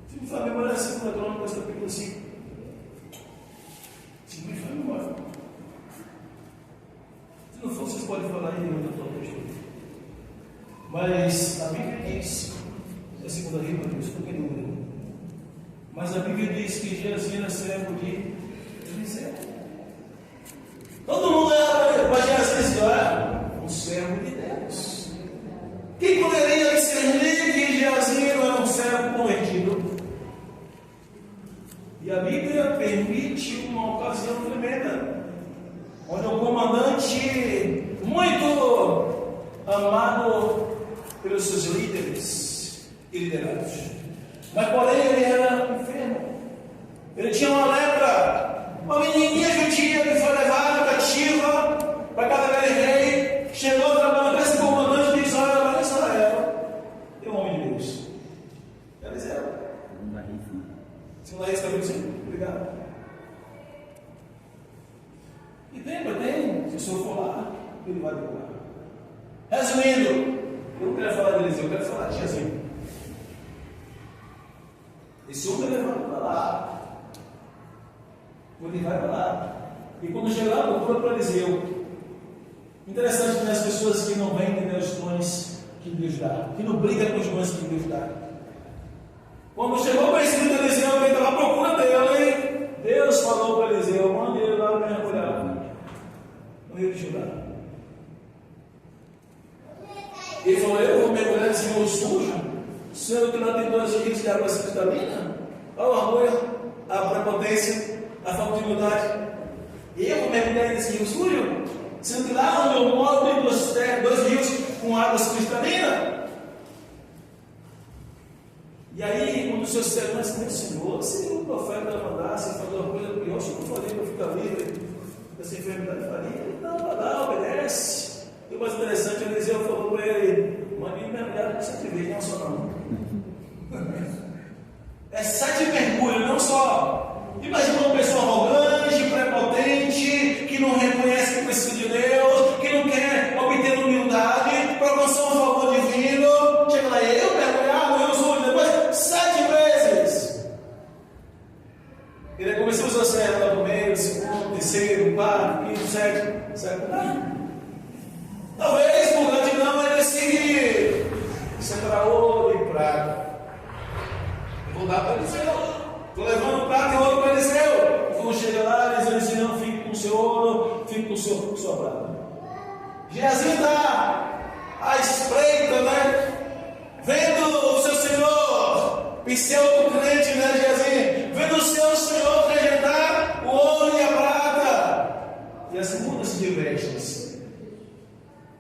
Se me fala a memória, 2 Crônicas, capítulo 5. Se me fala a memória. Se não for, vocês podem falar aí em outro texto. Mas a Bíblia diz, é a segunda rima, não estou em dúvida. Mas a Bíblia diz que Geazi era servo de Eliseu. Todo mundo era para Geazi, era um servo de Deus. Quem poderia discernir que Geazi não era um servo convertido? E a Bíblia permite uma ocasião tremenda, onde um comandante muito amado pelos seus líderes e liderados, mas porém ele era enfermo, ele tinha uma lepra, uma menininha judia que foi levada cativa para cada rei, chegou trabalhando com esse comandante de Israel, lá em Israel. Se não é isso, sim, obrigado. E tem, se o senhor for lá, ele vai demorar. Resumindo, eu não quero falar de Eliseu, eu quero falar de Jesus. Esse homem é levado para lá. Ele vai para lá. E quando chega lá, procura para Eliseu. Interessante que as pessoas que não vendem os dons que Deus dá, que não brigam com os dons que Deus dá. Quando chegou para esse de Eliseu, ele estava à procura dele. Deus falou para Eliseu: manda ele lá mergulhar no rio de Judá. Ele falou: eu vou mergulhar nesse rio sujo, sendo que lá tem 2 rios de água cristalina. Olha o orgulho, a prepotência, a falta de humildade. Eu vou mergulhar nesse rio sujo, sendo que lá onde eu moro tem 2 rios com águas cristalinas. E aí, quando os seus servos disseram: Senhor, se o profeta mandasse fazer uma coisa pior, se eu não faria para ficar livre dessa enfermidade, faria? Ele não, vai lá, obedece. E o mais interessante, Eliseu falou para ele: mande mergulhar com 7 vezes, não só não. É 7 mergulhos, não só. Imagina uma pessoa arrogante, prepotente, que não reconhece que precisa de Deus, que não quer obter humildade para alcançar um favor divino. Chega lá, eu mergulhar, eu sou depois 7 vezes. Ele começou a usar certo, no primeiro, segundo, terceiro, quarto, quinto, sétimo, talvez por gratidão ele se separar ouro e prata. Eu vou dar para Eliseu. Estou levando prata e ouro para Eliseu. Quando chega lá, Eliseu disse: não, fique com o seu ouro, fique com sua prata. Geazi está à espreita, né? Vendo o seu senhor, pseudo-crente, né, Geazi? Vendo o seu senhor rejetar o ouro e a prata. E assim muda-se de vestes.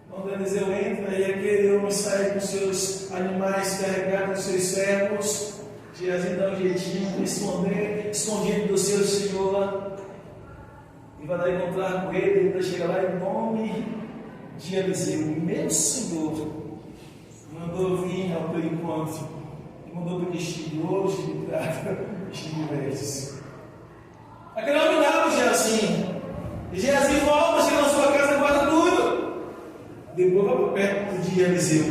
Quando Eliseu entra e aquele homem sai com seus animais carregados, com seus servos, Geazi dá um jeitinho de esconder, escondido do seu senhor, e vai lá encontrar com ele. Ele chega lá em nome de Eliseu: meu senhor mandou vir ao teu encontro, e mandou me vestir de ouro, de prata, de vestes. Aquele homem dava Geazi. Geazi volta, chega na sua casa e guarda tudo. Depois vai para perto de Eliseu.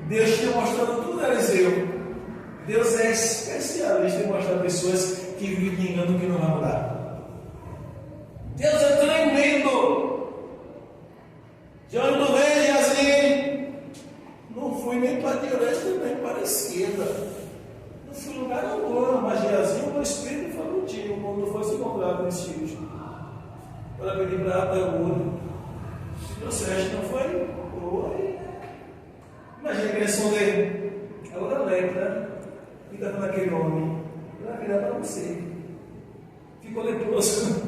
Deus tinha mostrado tudo a Eliseu. Deus é especialista em mostrar pessoas que vivem engano que não vai mudar. Deus é tremendo. De onde tu vem, Geazi? Não fui nem para a direita nem para a esquerda. Não fui em lugar algum, mas Geazi, o meu espírito foi contigo quando tu fosse encontrado nesse rio. Para pedir prata e ouro. Se trouxeste, não foi? Foi. Imagina a agressão dele. Agora lepra. Que estava naquele homem, ele vai virar para você. Ficou leproso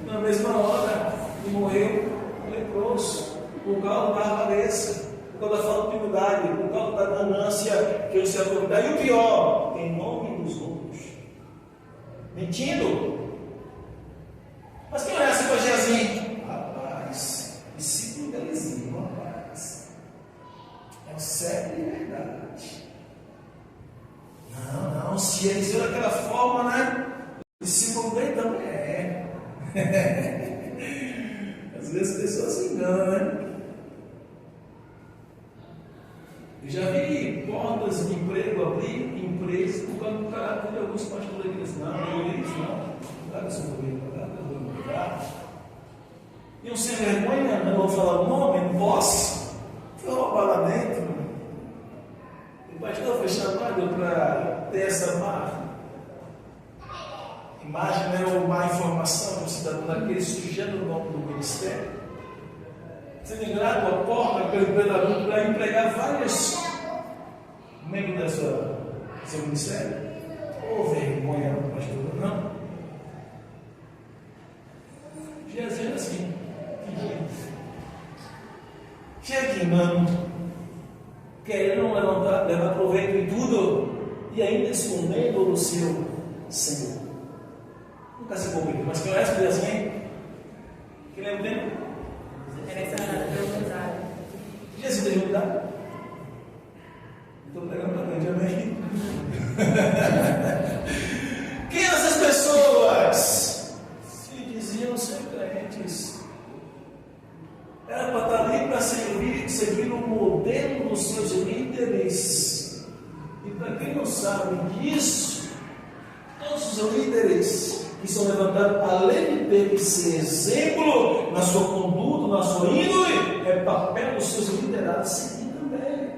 na mesma hora e morreu leproso por causa da avareza, por causa da falta de humildade, por causa da ganância que ele se aproveitar. E o pior, em nome dos outros, mentindo. Mas quem olha assim para Geazi? Rapaz, discípulo de Eliseu, rapaz, é um sério de verdade. Não, se Eliseu daquela forma, né? O discípulo dele também é. Às vezes as pessoas se enganam, né? Eu já vi portas de emprego abrir em empresas por causa do caráter de alguns pastores que dizem: não, isso não, traga seu governo para cá, eu vou mudar. E um sem vergonha, não vou falar o nome, não posso, foi roubar lá dentro. O pastor foi chamado para ter essa imagem, né, ou má informação para o cidadão daquele, sujando o nome do ministério, sendo ingrato a porta pelo empregador para empregar vários membros do seu ministério. Ou vergonha, pastor, não? Geazi era assim, chega aqui, mano, querendo levar proveito em tudo e ainda escondendo o seu Senhor. Nunca se convictou, mas quem conhece o assim? Quem lembra o tempo? Jesus tem humildade? Estou pegando para grande, amém? Para quem não sabe disso, todos os líderes que são levantados, além de ter que ser exemplo na sua conduta, na sua índole, é papel dos seus liderados seguir também.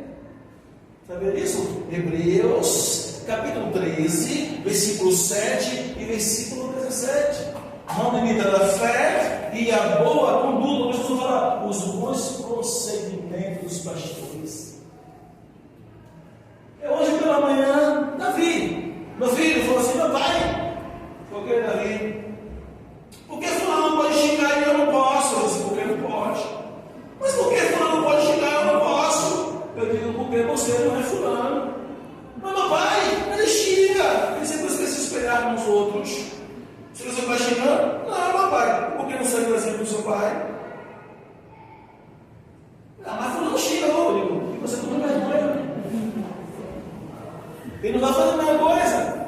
Sabe isso? Hebreus, capítulo 13, versículo 7 e versículo 17. Não imitar a fé e a boa conduta, mas vamos falar, os bons procedimentos dos pastores. Hoje pela manhã, Davi, meu filho, falou assim: meu pai, por que Davi? Por que fulano pode xingar e eu não posso? Eu disse: porque não pode. Mas por que fulano pode xingar e eu não posso? Eu digo: porque você não é fulano. Mas meu pai, ele xinga. Ele sempre esquece de esperar nos outros. Se você vai xingando, não, meu pai. Por que não segue o exemplo do seu pai? Ah, mas fulano xinga, Rodrigo. E você não vai vergonha. Ele não vai fazer a mesma coisa.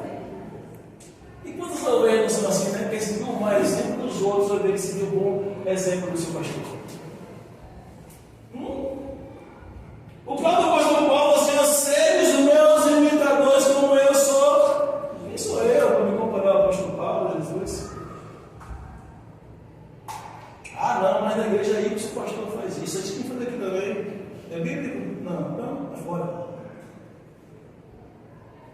E quantos talvez não são assim, né? Quer seguir um mau exemplo dos outros, vai ver que seguir um bom exemplo do seu pastor. O próprio apóstolo Paulo, assim: eu sei os meus imitadores como eu sou. Quem sou eu para me comparar ao apóstolo Paulo, Jesus? Ah, não, mas na igreja aí o seu pastor faz isso. A gente tem que fazer aqui também. É bíblico? Não, é fora.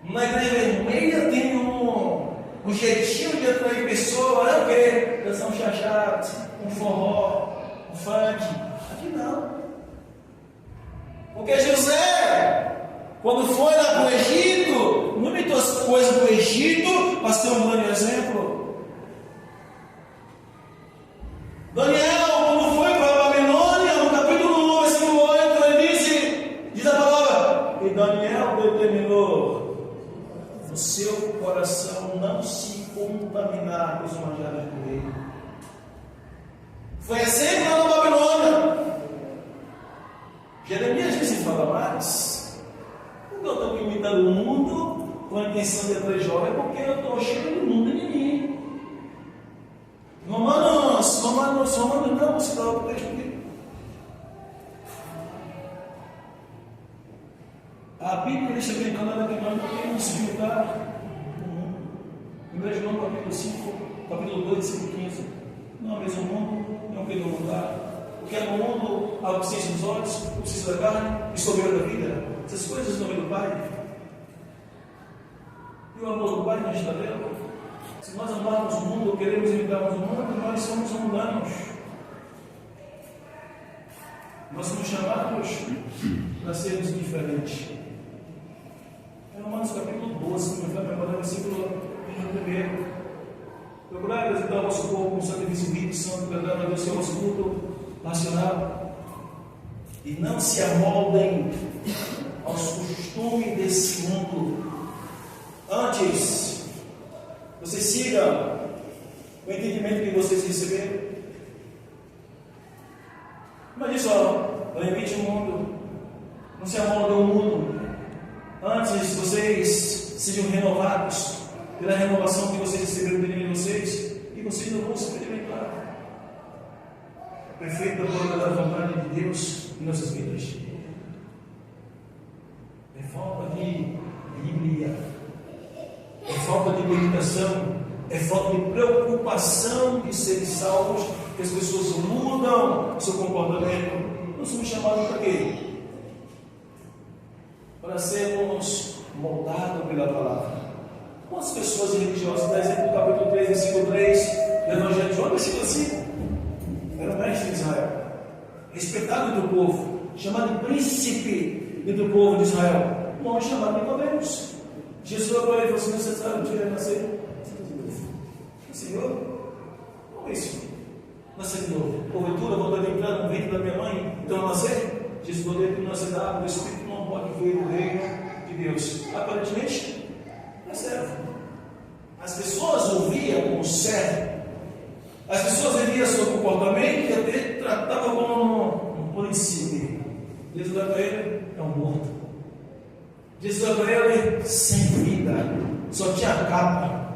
Na igreja vermelha tem um jeitinho de atrair pessoa, é o quê? Dançar um chachate, um forró, um funk. Aqui não. Porque José, quando foi lá para o Egito, não imitou as coisas do Egito para ser um grande exemplo. Daniel, quando foi para a Babilônia, no capítulo 1, versículo 8, ele diz a palavra: e Daniel determinou no seu coração não se contaminar com os manjares do rei. Foi exemplo lá na Babilônia. Jeremias diz e fala mais: porque eu estou imitando o mundo com a intenção de atrair jovem, é porque eu estou cheio do mundo em mim. Romanos, não, você dá o texto aqui. A Bíblia deixa bem claro que nós não podemos se imitar o mundo. Em João capítulo 5, capítulo 2, versículo 15. Não é o mesmo mundo, não queriam mudar. O que é no mundo, a obsessão dos olhos, o obsessão da carne, o escolher da vida. Essas coisas no nome do Pai. E o amor do Pai não está dentro. Se nós amarmos o mundo ou queremos imitarmos o mundo, nós somos mundanos. Nós somos chamados para sermos diferentes. É Romanos capítulo 12, como eu falei, no versículo 1. Procurar apresentar o vosso corpo com sacrifício vivo, santo, agradável a Deus, que é o vosso culto nacional. E não se amoldem aos costumes desse mundo. Antes, vocês sigam o entendimento que vocês receberam. Mas diz: não imite o mundo, não se amoldem ao mundo. Antes, vocês sejam renovados pela renovação que vocês receberam dentro de vocês, e vocês não vão experimentar a perfeita boa da vontade de Deus em nossas vidas. É falta de Bíblia, é falta de meditação, é falta de preocupação de serem salvos, que as pessoas mudam o seu comportamento. Nós somos chamados para quê? Para sermos moldados pela palavra. Quantas pessoas religiosas, por exemplo, no capítulo 3, versículo 3 do Evangelho de João, versículo 5, era o mestre de Israel, respeitado entre o povo, chamado de príncipe entre o povo de Israel, um homem chamado Nicodemos. Jesus falou para ele: você sabe onde ele nascer? Senhor, como é isso? Nascer de novo. Porventura, voltando a entrar no ventre da minha mãe, então nascer? Jesus falou: ele não nascer da água, o Espírito não pode ver o reino de Deus. Aparentemente, é servo. As pessoas ouviam como servo. As pessoas viam seu comportamento e até tratavam como um príncipe. Jesus olha para ele: é um morto. Jesus olha para ele: sem vida, só tinha capa.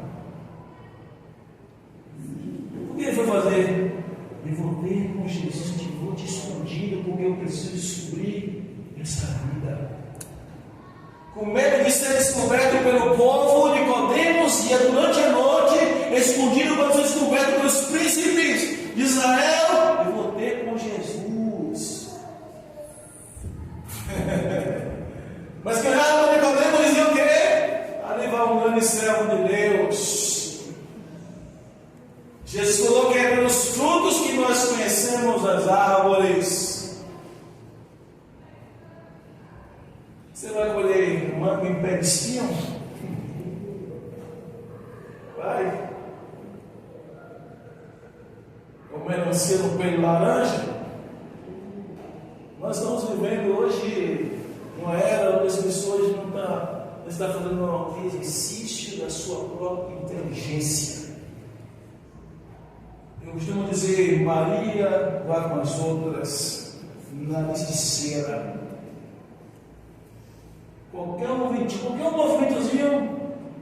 O que ele foi fazer? Eu vou ter com Jesus, vou te escondido, porque eu preciso descobrir essa vida. com medo de ser descoberto pelo povo, Nicodemos ia durante a noite, escondido para ser descoberto pelos príncipes de Israel. Eu vou ter com Jesus. Mas que nada, Nicodemos dizia o quê? Ali vai um grande servo de Deus. Jesus falou que é pelos frutos que nós conhecemos as árvores. Você vai colher manga em pé de espinho? Vai. Ou melancia no pelo laranja? Nós estamos vivendo hoje uma era onde as pessoas não estão fazendo um exercício da sua própria inteligência. Eu costumo dizer, Maria vai com as outras, nariz de cera. Qualquer um movimentozinho,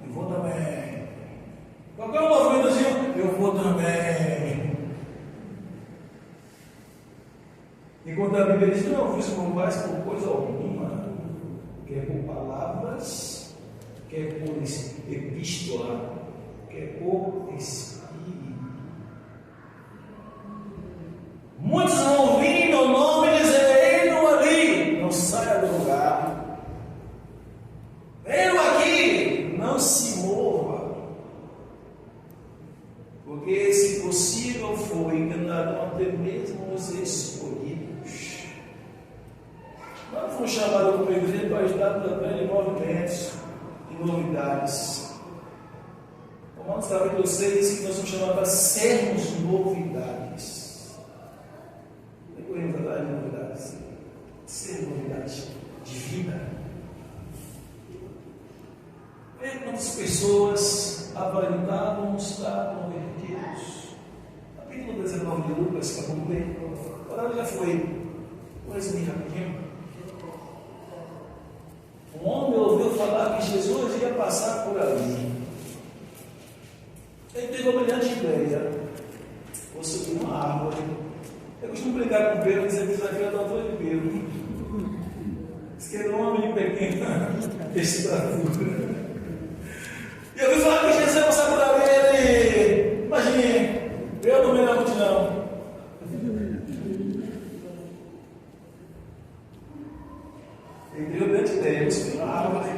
eu vou também. Qualquer um movimentozinho, eu vou também. Enquanto a Bíblia diz, não fiz como mais por coisa alguma, quer por palavras, quer por epístola, quer por espírito. Muitos vão ouvir o nome e dizer, ei, não ali, não saia do lugar. Eu aqui, não se mova, porque se possível for enganado até mesmo os escolhidos. Nós não fomos chamados como igreja para ajudar também em movimentos e novidades. Romanos capítulo 6 diz que nós somos chamados para sermos novidades. Não corremos atrás de novidades, ser novidades de vida. Quantas pessoas aparentavam estar convertidos? Capítulo 19 de Lucas, que eu vou ler. O horário já foi. Vou resumir rapidinho. Um homem ouviu falar que Jesus ia passar por ali. Ele teve uma brilhante ideia. Vou subir uma árvore. Eu costumo brincar com Pedro, dizer que isso aqui é da altura de Pedro. Diz que era um homem pequeno, estatura. E eu ouvi falar que Jesus ia passar por ali, ele, imagine, eu no meio da multidão. Ele deu grande ideia, ele subiu na árvore.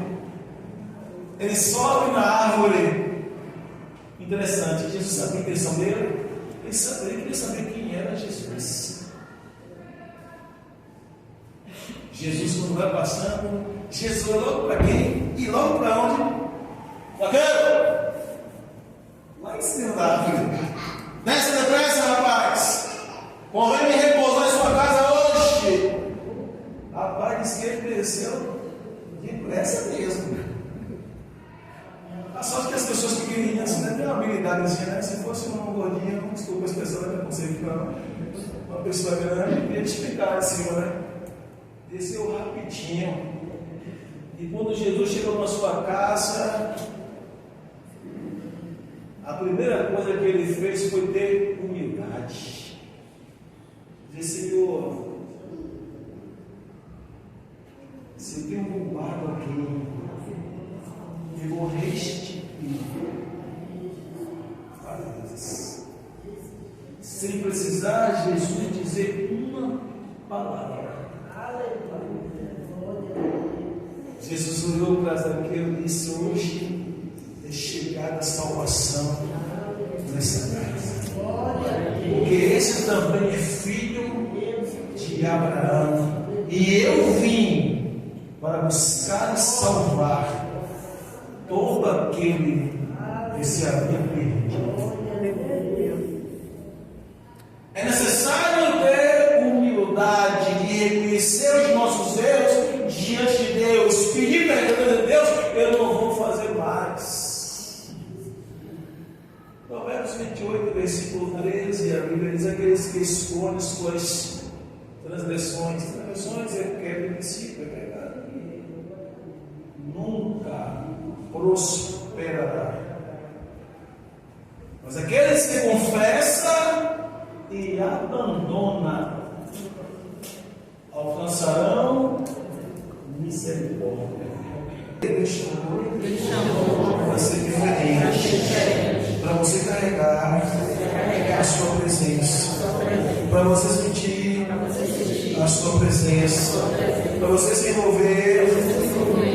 Ele sobe na árvore. Interessante, Jesus sabia a intenção dele. Ele queria saber quem era Jesus. Jesus, quando vai passando, Jesus vai logo para quem? E logo para onde? Bacana? Lá em cima da árvore. Desce depressa, rapaz. Convém me repousar em sua casa hoje. Rapaz, disse que ele desceu depressa mesmo. A sorte que as pessoas pequenininhas têm uma habilidadezinha, né? Se fosse um gordinho, desculpa as pessoas, não consigo não. Uma pessoa grande, ia te explicar de cima, né? Desceu rapidinho. E quando Jesus chegou na sua casa, a primeira coisa que ele fez foi ter humildade. Disse, Senhor, se eu tenho roubado aqui, eu vou restituir. Sem precisar Jesus dizer uma palavra. Jesus olhou para Zaqueu e disse, hoje é chegada a salvação nessa casa. Porque esse também é filho de Abraão. E eu vim para buscar e salvar todo aquele que se havia perdido. É necessário ter humildade e reconhecer os nossos erros diante de Deus, pedir perdão de Deus, eu não vou fazer mais. Provérbios 28, versículo 13, a Bíblia diz, aqueles que escondem suas transgressões é quebra princípio, é pecado, nunca prosperará. Mas aqueles que confessam e abandonam alcançarão misericórdia. Ele te chamou para ser diferente, para você carregar a sua presença, para você sentir a sua presença, para você se envolver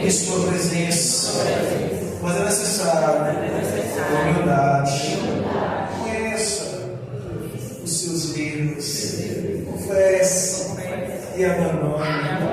em sua presença. Mas é necessário humildade. Conheça os seus líderes, confesse e abandone.